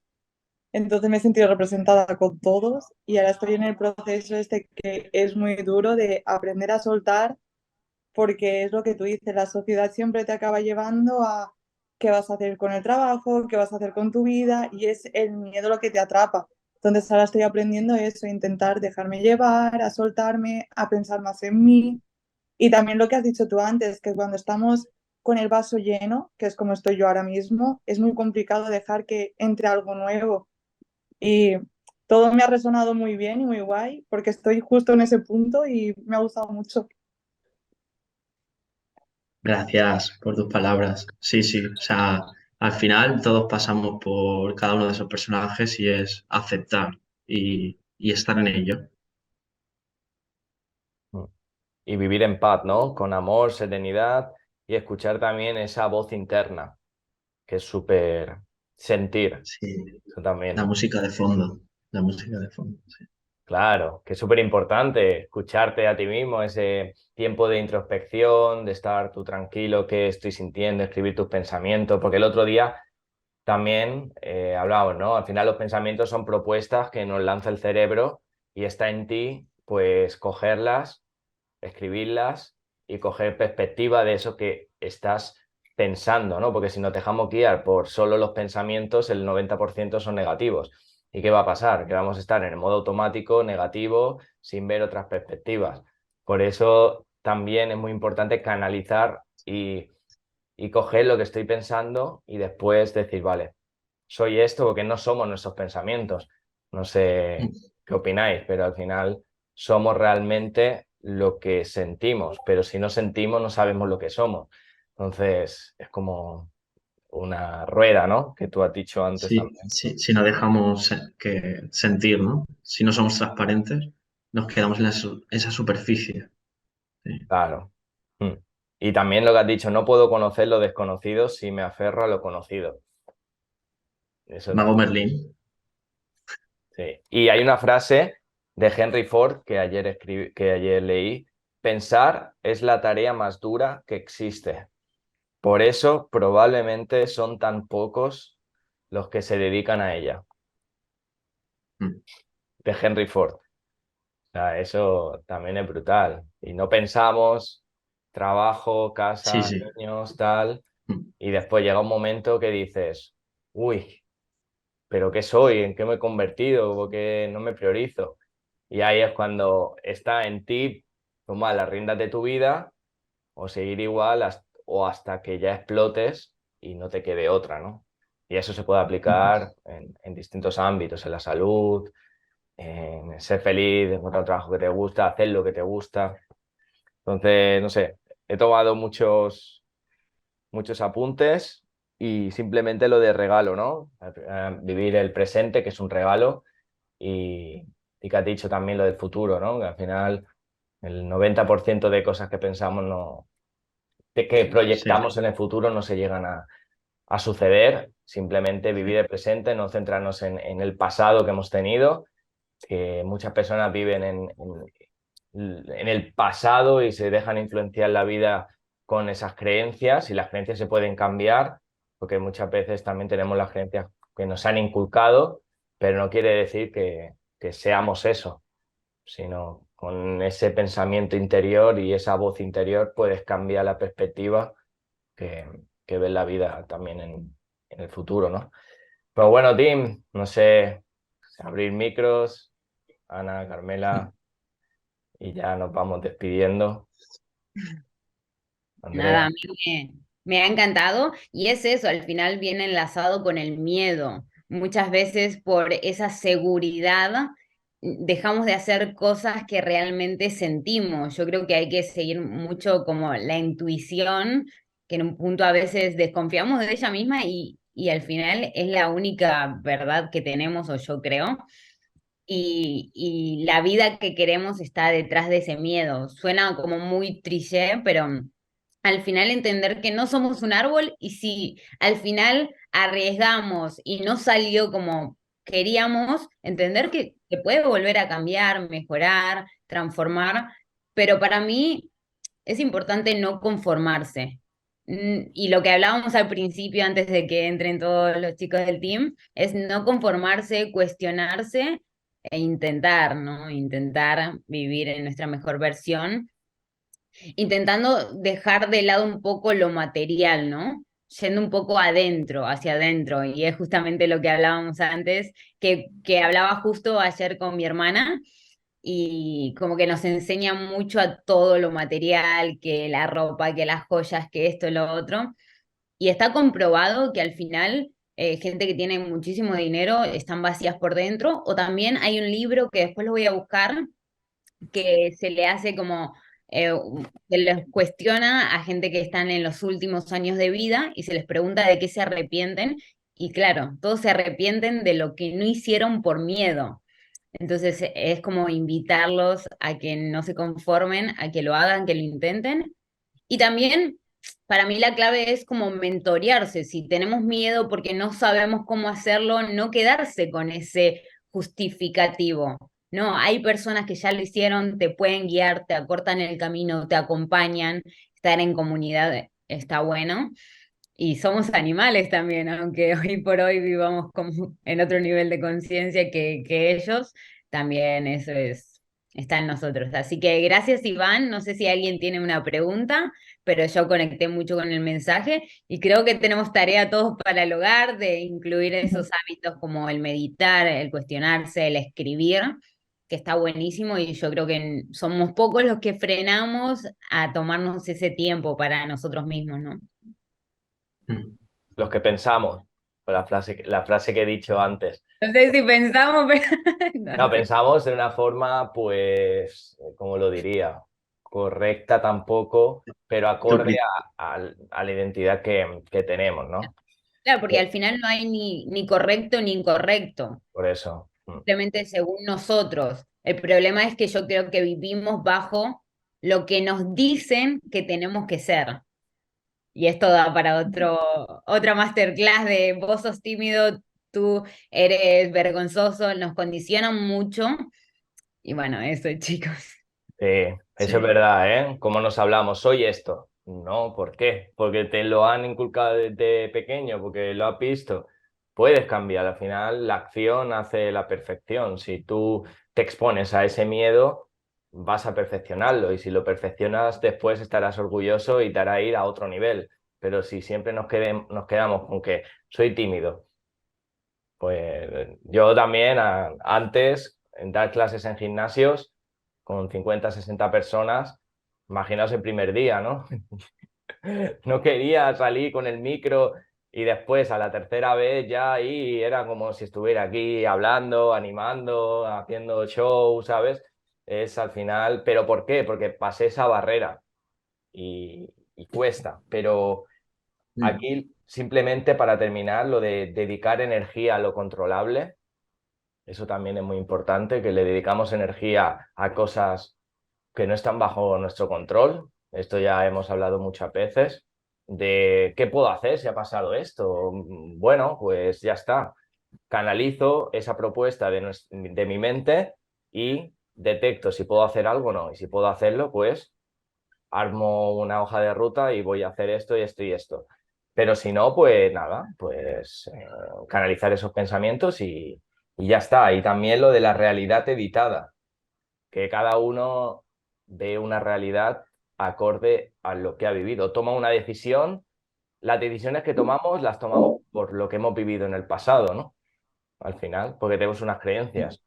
S5: entonces me he sentido representada con todos y ahora estoy en el proceso este que es muy duro de aprender a soltar porque es lo que tú dices, la sociedad siempre te acaba llevando a qué vas a hacer con el trabajo, qué vas a hacer con tu vida y es el miedo lo que te atrapa. Entonces ahora estoy aprendiendo eso, a intentar dejarme llevar, a soltarme, a pensar más en mí. Y también lo que has dicho tú antes, que cuando estamos con el vaso lleno, que es como estoy yo ahora mismo, es muy complicado dejar que entre algo nuevo. Y todo me ha resonado muy bien y muy guay, porque estoy justo en ese punto y me ha gustado mucho.
S2: Gracias por tus palabras. Sí, sí. O sea, al final todos pasamos por cada uno de esos personajes y es aceptar y estar en ello.
S1: Y vivir en paz, ¿no? Con amor, serenidad y escuchar también esa voz interna, que es súper sentir.
S2: Sí,
S1: Eso
S2: la
S1: también.
S2: música de fondo. La música de fondo, sí.
S1: Claro, que es súper importante escucharte a ti mismo, ese tiempo de introspección, de estar tú tranquilo, qué estoy sintiendo, escribir tus pensamientos, porque el otro día también hablábamos, ¿no? Al final los pensamientos son propuestas que nos lanza el cerebro y está en ti, pues, cogerlas, escribirlas y coger perspectiva de eso que estás pensando, ¿no? Porque si nos dejamos guiar por solo los pensamientos, el 90% son negativos. ¿Y qué va a pasar? Que vamos a estar en el modo automático, negativo, sin ver otras perspectivas. Por eso también es muy importante canalizar y coger lo que estoy pensando y después decir, vale, soy esto porque no somos nuestros pensamientos. No sé qué opináis, pero al final somos realmente lo que sentimos, pero si no sentimos no sabemos lo que somos. Entonces es como una rueda, ¿no? Que tú has dicho antes
S2: Sí,
S1: también.
S2: sí, si no dejamos que sentir, ¿no? Si no somos transparentes, nos quedamos en esa superficie. Sí.
S1: Claro. Mm. Y también lo que has dicho, no puedo conocer lo desconocido si me aferro a lo conocido. Eso
S2: Mago
S1: también.
S2: Merlín.
S1: Sí. Y hay una frase de Henry Ford que ayer leí: pensar es la tarea más dura que existe. Por eso probablemente son tan pocos los que se dedican a ella.
S2: Mm.
S1: De Henry Ford. O sea, eso también es brutal. Y no pensamos trabajo,
S2: Sí,
S1: casa,
S2: sí.
S1: niños, tal,
S2: Mm.
S1: y después llega un momento que dices, uy, ¿pero qué soy? ¿En qué me he convertido? ¿Por qué no me priorizo? Y ahí es cuando está en ti tomar las riendas de tu vida o seguir igual o hasta que ya explotes y no te quede otra, ¿no? Y eso se puede aplicar en distintos ámbitos, en la salud, en ser feliz, encontrar un trabajo que te gusta, hacer lo que te gusta. Entonces, no sé, he tomado muchos apuntes y simplemente lo de regalo, ¿no? Vivir el presente, que es un regalo, y que has dicho también lo del futuro, ¿no? Que al final el 90% de cosas que pensamos no, de que
S2: Sí,
S1: proyectamos en el futuro no se llegan a suceder. Simplemente vivir el presente, no centrarnos en el pasado que hemos tenido, que muchas personas viven en el pasado y se dejan influenciar la vida con esas creencias, y las creencias se pueden cambiar, porque muchas veces también tenemos las creencias que nos han inculcado, pero no quiere decir que seamos eso, sino con ese pensamiento interior y esa voz interior puedes cambiar la perspectiva que, que ves la vida también en el futuro, ¿no? Pero bueno, Tim, no sé, abrir micros, Ana, Carmela, y ya nos vamos despidiendo.
S3: Nada,
S1: Andrea.
S3: a mí me ha encantado y es eso, al final viene enlazado con el miedo. Muchas veces por esa seguridad dejamos de hacer cosas que realmente sentimos. Yo creo que hay que seguir mucho como la intuición, que en un punto a veces desconfiamos de ella misma y al final es la única verdad que tenemos, o yo creo. Y la vida que queremos está detrás de ese miedo. Suena como muy cliché, pero al final entender que no somos un árbol y si al final arriesgamos y no salió como queríamos, entender que se puede volver a cambiar, mejorar, transformar, pero para mí es importante no conformarse. Y lo que hablábamos al principio, antes de que entren todos los chicos del team, es no conformarse, cuestionarse e intentar, ¿no? Intentar vivir en nuestra mejor versión, intentando dejar de lado un poco lo material, ¿no? Yendo un poco adentro, hacia adentro. Y es justamente lo que hablábamos antes, que hablaba justo ayer con mi hermana y como que nos enseña mucho a todo lo material, que la ropa, que las joyas, que esto, lo otro. Y está comprobado que al final gente que tiene muchísimo dinero están vacías por dentro. O también hay un libro que después lo voy a buscar, que se le hace como, se les cuestiona a gente que están en los últimos años de vida y se les pregunta de qué se arrepienten. Y claro, todos se arrepienten de lo que no hicieron por miedo. Entonces es como invitarlos a que no se conformen, a que lo hagan, que lo intenten. Y también para mí la clave es como mentorearse. Si tenemos miedo porque no sabemos cómo hacerlo, no quedarse con ese justificativo. No, hay personas que ya lo hicieron, te pueden guiar, te acortan el camino, te acompañan. Estar en comunidad está bueno. Y somos animales también, aunque hoy por hoy vivamos como en otro nivel de conciencia que ellos, también eso está en nosotros. Así que gracias, Iván. No sé si alguien tiene una pregunta, pero yo conecté mucho con el mensaje y creo que tenemos tarea todos para el hogar de incluir esos hábitos como el meditar, el cuestionarse, el escribir, que está buenísimo y yo creo que somos pocos los que frenamos a tomarnos ese tiempo para nosotros mismos, ¿no?
S2: Mm.
S1: Los que pensamos, la frase que he dicho antes.
S3: No sé si pensamos, pero
S1: No,
S3: no sé.
S1: pensamos de una forma, pues, ¿cómo lo diría? Correcta tampoco, pero acorde
S2: Yo
S1: a la identidad que tenemos, ¿no?
S3: Claro, porque al final no hay ni correcto ni incorrecto,
S1: Por eso.
S3: simplemente según nosotros. El problema es que yo creo que vivimos bajo lo que nos dicen que tenemos que ser. Y esto da para otra masterclass de vos sos tímido, tú eres vergonzoso, nos condicionan mucho. Y bueno, eso, chicos.
S1: Sí, eso es
S2: Sí.
S1: verdad, ¿eh? ¿Cómo nos hablamos? Soy esto. No, ¿por qué? Porque te lo han inculcado desde pequeño, porque lo has visto. Puedes cambiar, al final la acción hace la perfección. Si tú te expones a ese miedo, vas a perfeccionarlo y si lo perfeccionas, después estarás orgulloso y te hará ir a otro nivel. Pero si siempre nos quedamos con que soy tímido, pues yo también antes, en dar clases en gimnasios con 50 60 personas, imaginaos el primer día, ¿no? No quería salir con el micro y después a la tercera vez ya ahí era como si estuviera aquí hablando, animando, haciendo show, ¿sabes? Es al final, ¿pero por qué? Porque pasé esa barrera y cuesta, pero
S2: Mm.
S1: aquí simplemente para terminar, lo de dedicar energía a lo controlable, eso también es muy importante, que le dedicamos energía a cosas que no están bajo nuestro control. Esto ya hemos hablado muchas veces de qué puedo hacer si ha pasado esto. Bueno, pues ya está. Canalizo esa propuesta de mi mente y detecto si puedo hacer algo o no. Y si puedo hacerlo, pues armo una hoja de ruta y voy a hacer esto y esto y esto. Pero si no, pues nada, pues canalizar esos pensamientos y ya está. Y también lo de la realidad editada, que cada uno ve una realidad acorde a lo que ha vivido. Toma una decisión, las decisiones que tomamos las tomamos por lo que hemos vivido en el pasado, ¿no? Al final, porque tenemos unas creencias.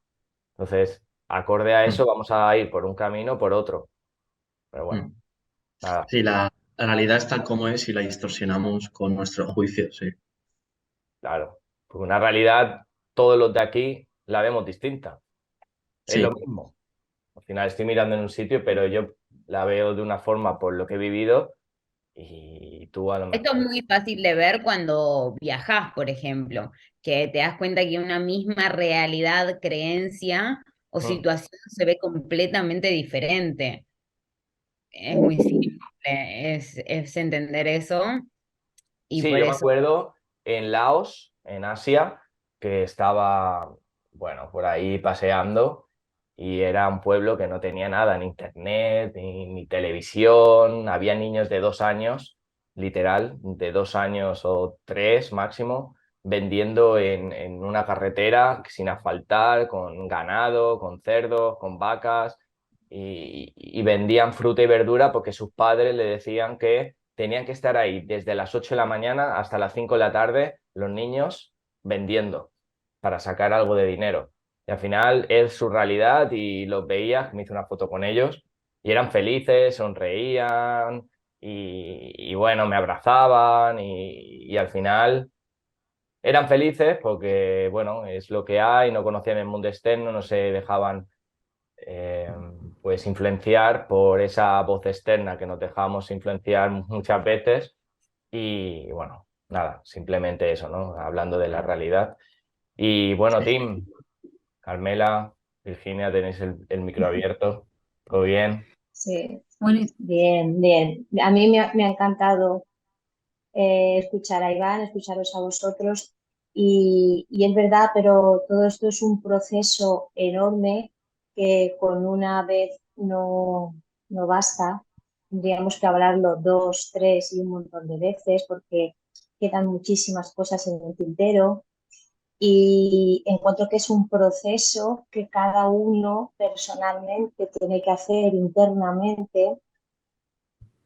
S1: Entonces, acorde a
S2: Mm.
S1: eso, vamos a ir por un camino o por otro. Pero bueno,
S2: Mm.
S1: nada,
S2: Sí, la realidad es tal como es y la distorsionamos con nuestro juicio, sí.
S1: claro. Porque una realidad, todos los de aquí la vemos distinta. Es lo
S2: Sí.
S1: mismo. Al final estoy mirando en un sitio, pero yo la veo de una forma por lo que he vivido y tú a lo
S3: Esto es
S1: mejor.
S3: muy fácil de ver cuando viajas, por ejemplo, que te das cuenta que una misma realidad, creencia o
S1: Mm.
S3: situación se ve completamente diferente. Es muy simple, es entender eso y
S1: Sí,
S3: por
S1: yo me
S3: eso.
S1: acuerdo en Laos, en Asia, que estaba, bueno, por ahí paseando y era un pueblo que no tenía nada, ni internet, ni televisión, había niños de 2 años, literal, de 2 años o tres máximo, vendiendo en una carretera sin asfaltar, con ganado, con cerdos, con vacas, y vendían fruta y verdura porque sus padres le decían que tenían que estar ahí desde las 8 de la mañana hasta las 5 de la tarde los niños vendiendo para sacar algo de dinero. Y al final es su realidad y los veía, me hice una foto con ellos y eran felices, sonreían y bueno, me abrazaban y al final eran felices porque, bueno, es lo que hay, no conocían el mundo externo, no se dejaban eh, pues influenciar por esa voz externa que nos dejamos influenciar muchas veces y bueno, nada, simplemente eso, ¿no? Hablando de la realidad. Y bueno,
S2: Sí.
S1: Tim, Carmela, Virginia, tenéis el micro abierto. ¿Todo bien?
S6: Sí, muy bien, bien. A mí me ha encantado escuchar a Iván, escucharos a vosotros y es verdad, pero todo esto es un proceso enorme que con una vez no basta. Tendríamos que hablarlo dos, tres y un montón de veces porque quedan muchísimas cosas en el tintero y encuentro que es un proceso que cada uno personalmente tiene que hacer internamente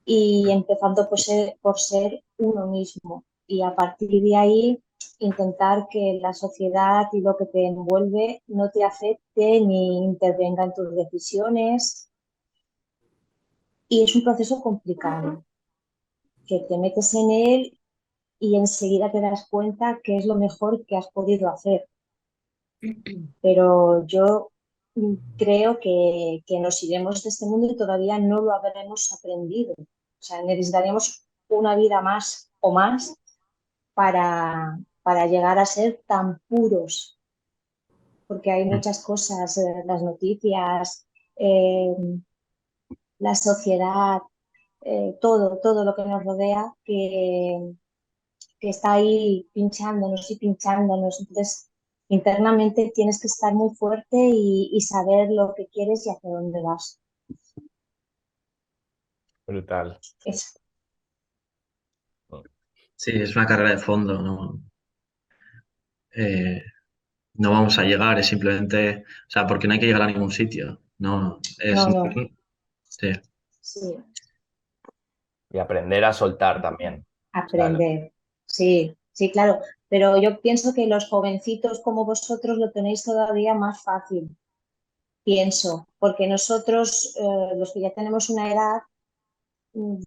S6: y empezando por ser uno mismo y a partir de ahí intentar que la sociedad y lo que te envuelve no te afecte ni intervenga en tus decisiones y es un proceso complicado que te metes en él y enseguida te das cuenta que es lo mejor que has podido hacer. Pero yo creo que nos iremos de este mundo y todavía no lo habremos aprendido. O sea, necesitaríamos una vida más o más para llegar a ser tan puros porque hay muchas cosas, las noticias, eh, la sociedad, todo lo que nos rodea que está ahí pinchándonos y pinchándonos. Entonces, internamente tienes que estar muy fuerte y saber lo que quieres y hacia dónde vas.
S1: Brutal.
S6: Eso.
S2: Sí, es una carrera de fondo, ¿no? No vamos a llegar, es simplemente, o sea, porque no hay que llegar a ningún sitio, no, es,
S6: No, no,
S2: sí,
S6: sí,
S1: Y aprender a soltar también. O sea,
S6: aprender. Sí, sí, claro. Pero yo pienso que los jovencitos como vosotros lo tenéis todavía más fácil, pienso, porque nosotros, los que ya tenemos una edad,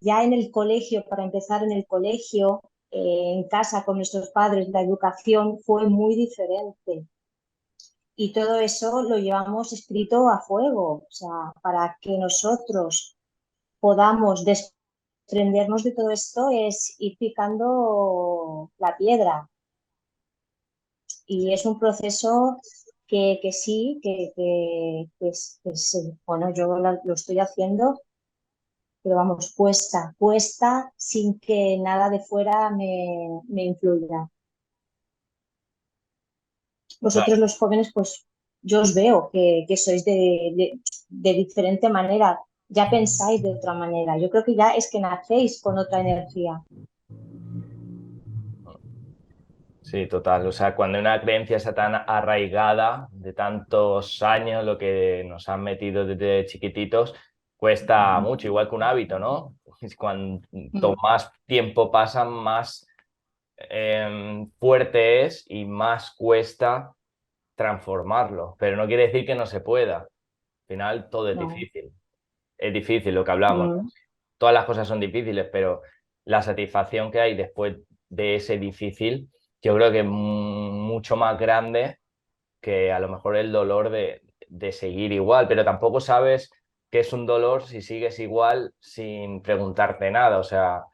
S6: ya en el colegio, para empezar en el colegio, en casa con nuestros padres, la educación fue muy diferente. Y todo eso lo llevamos escrito a fuego, o sea, para que nosotros podamos desprendernos de todo esto es ir picando la piedra. Y es un proceso que sí, bueno, yo lo estoy haciendo, pero vamos, cuesta sin que nada de fuera me influya.
S1: claro.
S6: Vosotros los jóvenes, pues yo os veo que sois de diferente manera, ya pensáis de otra manera. Yo creo que ya es que nacéis con otra energía.
S1: Sí, total. O sea, cuando una creencia está tan arraigada de tantos años, lo que nos han metido desde chiquititos, cuesta mucho, igual que un hábito, ¿no? Cuanto
S6: Mm,
S1: más tiempo pasa, más fuerte es y más cuesta transformarlo. Pero no quiere decir que no se pueda. Al final todo es
S6: no.
S1: difícil. Es difícil lo que hablamos.
S6: Mm,
S1: Todas las cosas son difíciles, pero la satisfacción que hay después de ese difícil, yo creo que es mucho más grande que a lo mejor el dolor de seguir igual, pero tampoco sabes qué es un dolor si sigues igual sin preguntarte nada. O sea,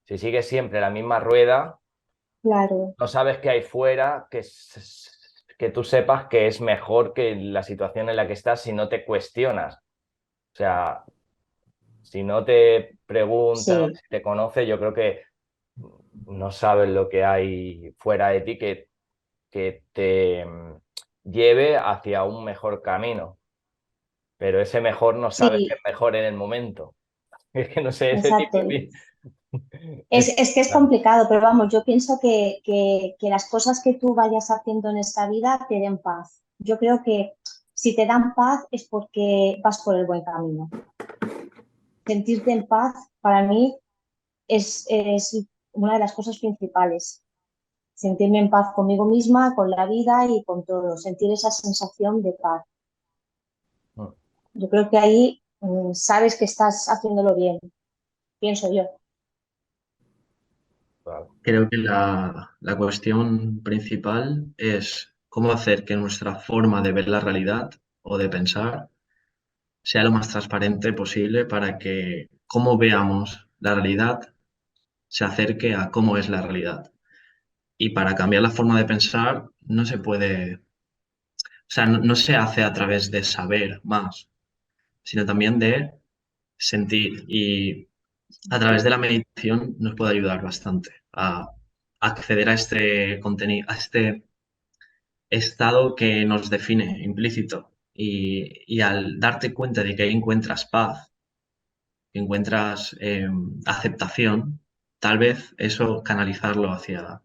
S1: si sigues siempre la misma rueda,
S6: claro,
S1: no sabes qué hay fuera, que tú sepas que es mejor que la situación en la que estás si no te cuestionas. O sea, si no te preguntan,
S6: sí,
S1: si te conoces, yo creo que no sabes lo que hay fuera de ti que te lleve hacia un mejor camino. Pero ese mejor no sabes que es
S6: sí,
S1: mejor en el momento. Es que no sé, ese
S6: exacto.
S1: difícil.
S6: Es que es complicado, pero vamos, yo pienso que las cosas que tú vayas haciendo en esta vida te den paz. Yo creo que si te dan paz es porque vas por el buen camino. Sentirte en paz para mí es una de las cosas principales. Sentirme en paz conmigo misma, con la vida y con todo. Sentir esa sensación de paz. Yo creo que ahí sabes que estás haciéndolo bien, pienso yo.
S2: creo que la cuestión principal es cómo hacer que nuestra forma de ver la realidad o de pensar sea lo más transparente posible para que cómo veamos la realidad se acerque a cómo es la realidad. Y para cambiar la forma de pensar no se puede, o sea, no se hace a través de saber más, sino también de sentir. Y a través de la meditación nos puede ayudar bastante a acceder a este contenido, a este estado que nos define implícito. Y al darte cuenta de que ahí encuentras paz, que encuentras aceptación, tal vez eso canalizarlo hacia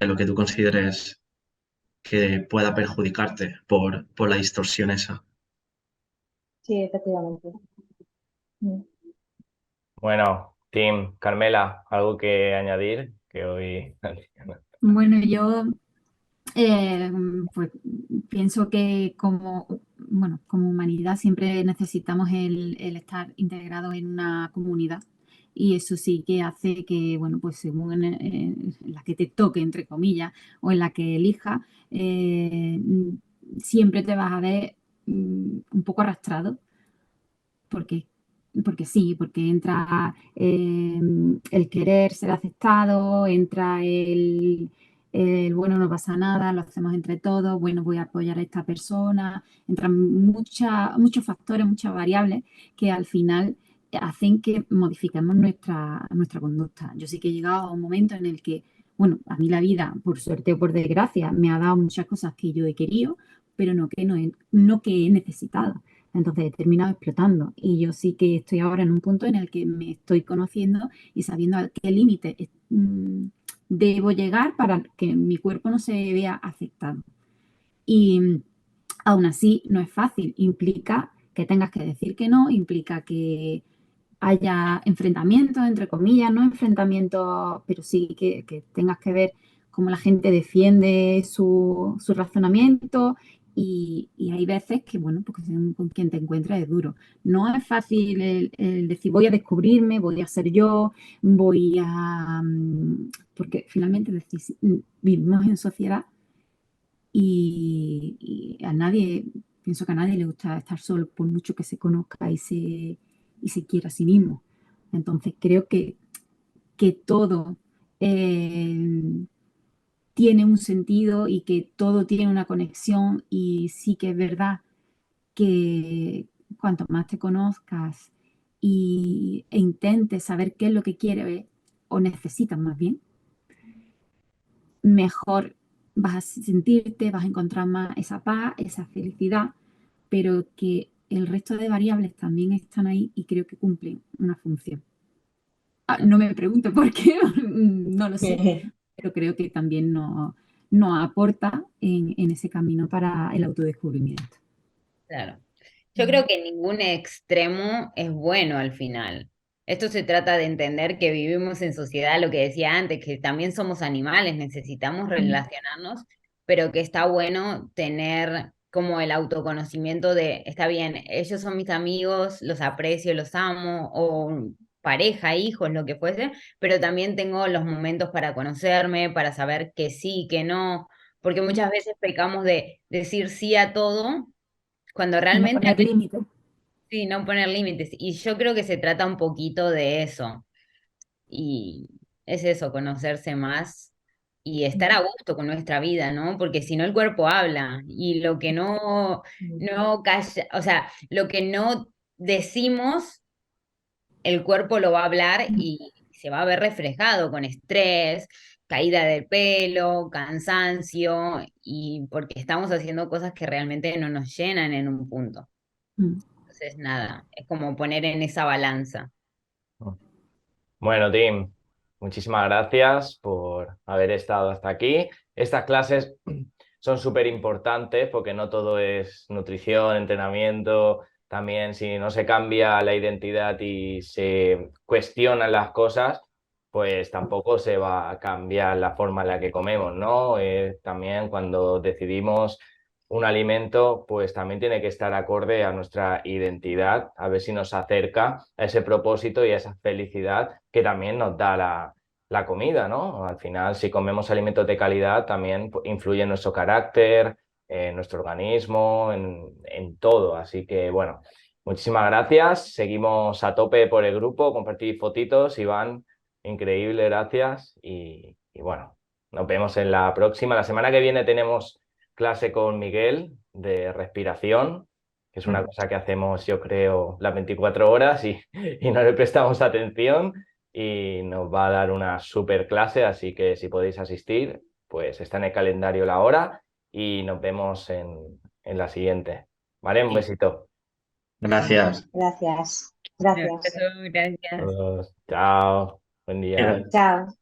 S2: lo que tú consideres que pueda perjudicarte por la distorsión esa.
S6: Sí, efectivamente. Mm.
S1: Bueno, Tim, Carmela, ¿algo que añadir? Que hoy...
S7: Bueno, yo pues pienso que bueno, como humanidad siempre necesitamos el estar integrados en una comunidad y eso sí que hace que, bueno, pues según en la que te toque, entre comillas, o en la que elijas, siempre te vas a ver un poco arrastrado porque, porque sí, porque entra el querer ser aceptado, entra bueno, no pasa nada, lo hacemos entre todos, bueno, voy a apoyar a esta persona. Entran muchos factores, muchas variables que al final hacen que modifiquemos nuestra conducta. Yo sí que he llegado a un momento en el que, bueno, a mí la vida, por suerte o por desgracia, me ha dado muchas cosas que yo he querido, pero no que he necesitado. Entonces he terminado explotando y yo sí que estoy ahora en un punto en el que me estoy conociendo y sabiendo a qué límite debo llegar para que mi cuerpo no se vea afectado. Y aún así no es fácil, implica que tengas que decir que no, implica que haya enfrentamientos, entre comillas, no enfrentamientos, pero sí que tengas que ver cómo la gente defiende su razonamiento y hay veces que, bueno, porque con quien te encuentras es duro. No es fácil el decir voy a descubrirme, voy a ser yo, voy a... Porque finalmente vivimos en sociedad y a nadie, pienso que a nadie le gusta estar solo por mucho que se conozca y se quiera a sí mismo. Entonces creo que todo tiene un sentido y que todo tiene una conexión y sí que es verdad que cuanto más te conozcas e intentes saber qué es lo que quieres o necesitas más bien, mejor vas a sentirte, vas a encontrar más esa paz, esa felicidad, pero que el resto de variables también están ahí y creo que cumplen una función. No me pregunto por qué, no lo sé, pero creo que también nos aporta en ese camino para el autodescubrimiento.
S3: Claro. Yo creo que ningún extremo es bueno al final. Esto se trata de entender que vivimos en sociedad, lo que decía antes, que también somos animales, necesitamos relacionarnos, pero que está bueno tener como el autoconocimiento de, está bien, ellos son mis amigos, los aprecio, los amo, o pareja, hijos, lo que fuese, pero también tengo los momentos para conocerme, para saber que sí, que no, porque muchas veces pecamos de decir sí a todo cuando
S7: Y no
S3: realmente
S7: poner límites.
S3: sí, no poner límites. Y yo creo que se trata un poquito de eso. Y es eso, conocerse más y estar a gusto con nuestra vida, ¿no? Porque si no el cuerpo habla y lo que no calla, o sea, lo que no decimos, el cuerpo lo va a hablar y se va a ver reflejado con estrés, caída del pelo, cansancio, y porque estamos haciendo cosas que realmente no nos llenan en un punto. Entonces, nada, es como poner en esa balanza.
S1: Bueno, Tim, muchísimas gracias por haber estado hasta aquí. Estas clases son súper importantes porque no todo es nutrición, entrenamiento. También si no se cambia la identidad y se cuestionan las cosas, pues tampoco se va a cambiar la forma en la que comemos, ¿no? También cuando decidimos un alimento, pues también tiene que estar acorde a nuestra identidad, a ver si nos acerca a ese propósito y a esa felicidad que también nos da la comida, ¿no? Al final, si comemos alimentos de calidad, también influye en nuestro carácter, en nuestro organismo, en todo. Así que, bueno, muchísimas gracias. Seguimos a tope por el grupo, compartir fotitos, Iván, increíble, gracias. Y bueno, nos vemos en la próxima. La semana que viene tenemos clase con Miguel de respiración, que es una cosa que hacemos, yo creo, las 24 horas y no le prestamos atención y nos va a dar una super clase, así que si podéis asistir, pues está en el calendario la hora y nos vemos en la siguiente. ¿Vale? Un besito.
S2: Gracias.
S6: Gracias. Gracias.
S3: Gracias.
S1: Todos. Chao. Buen día.
S6: Chao.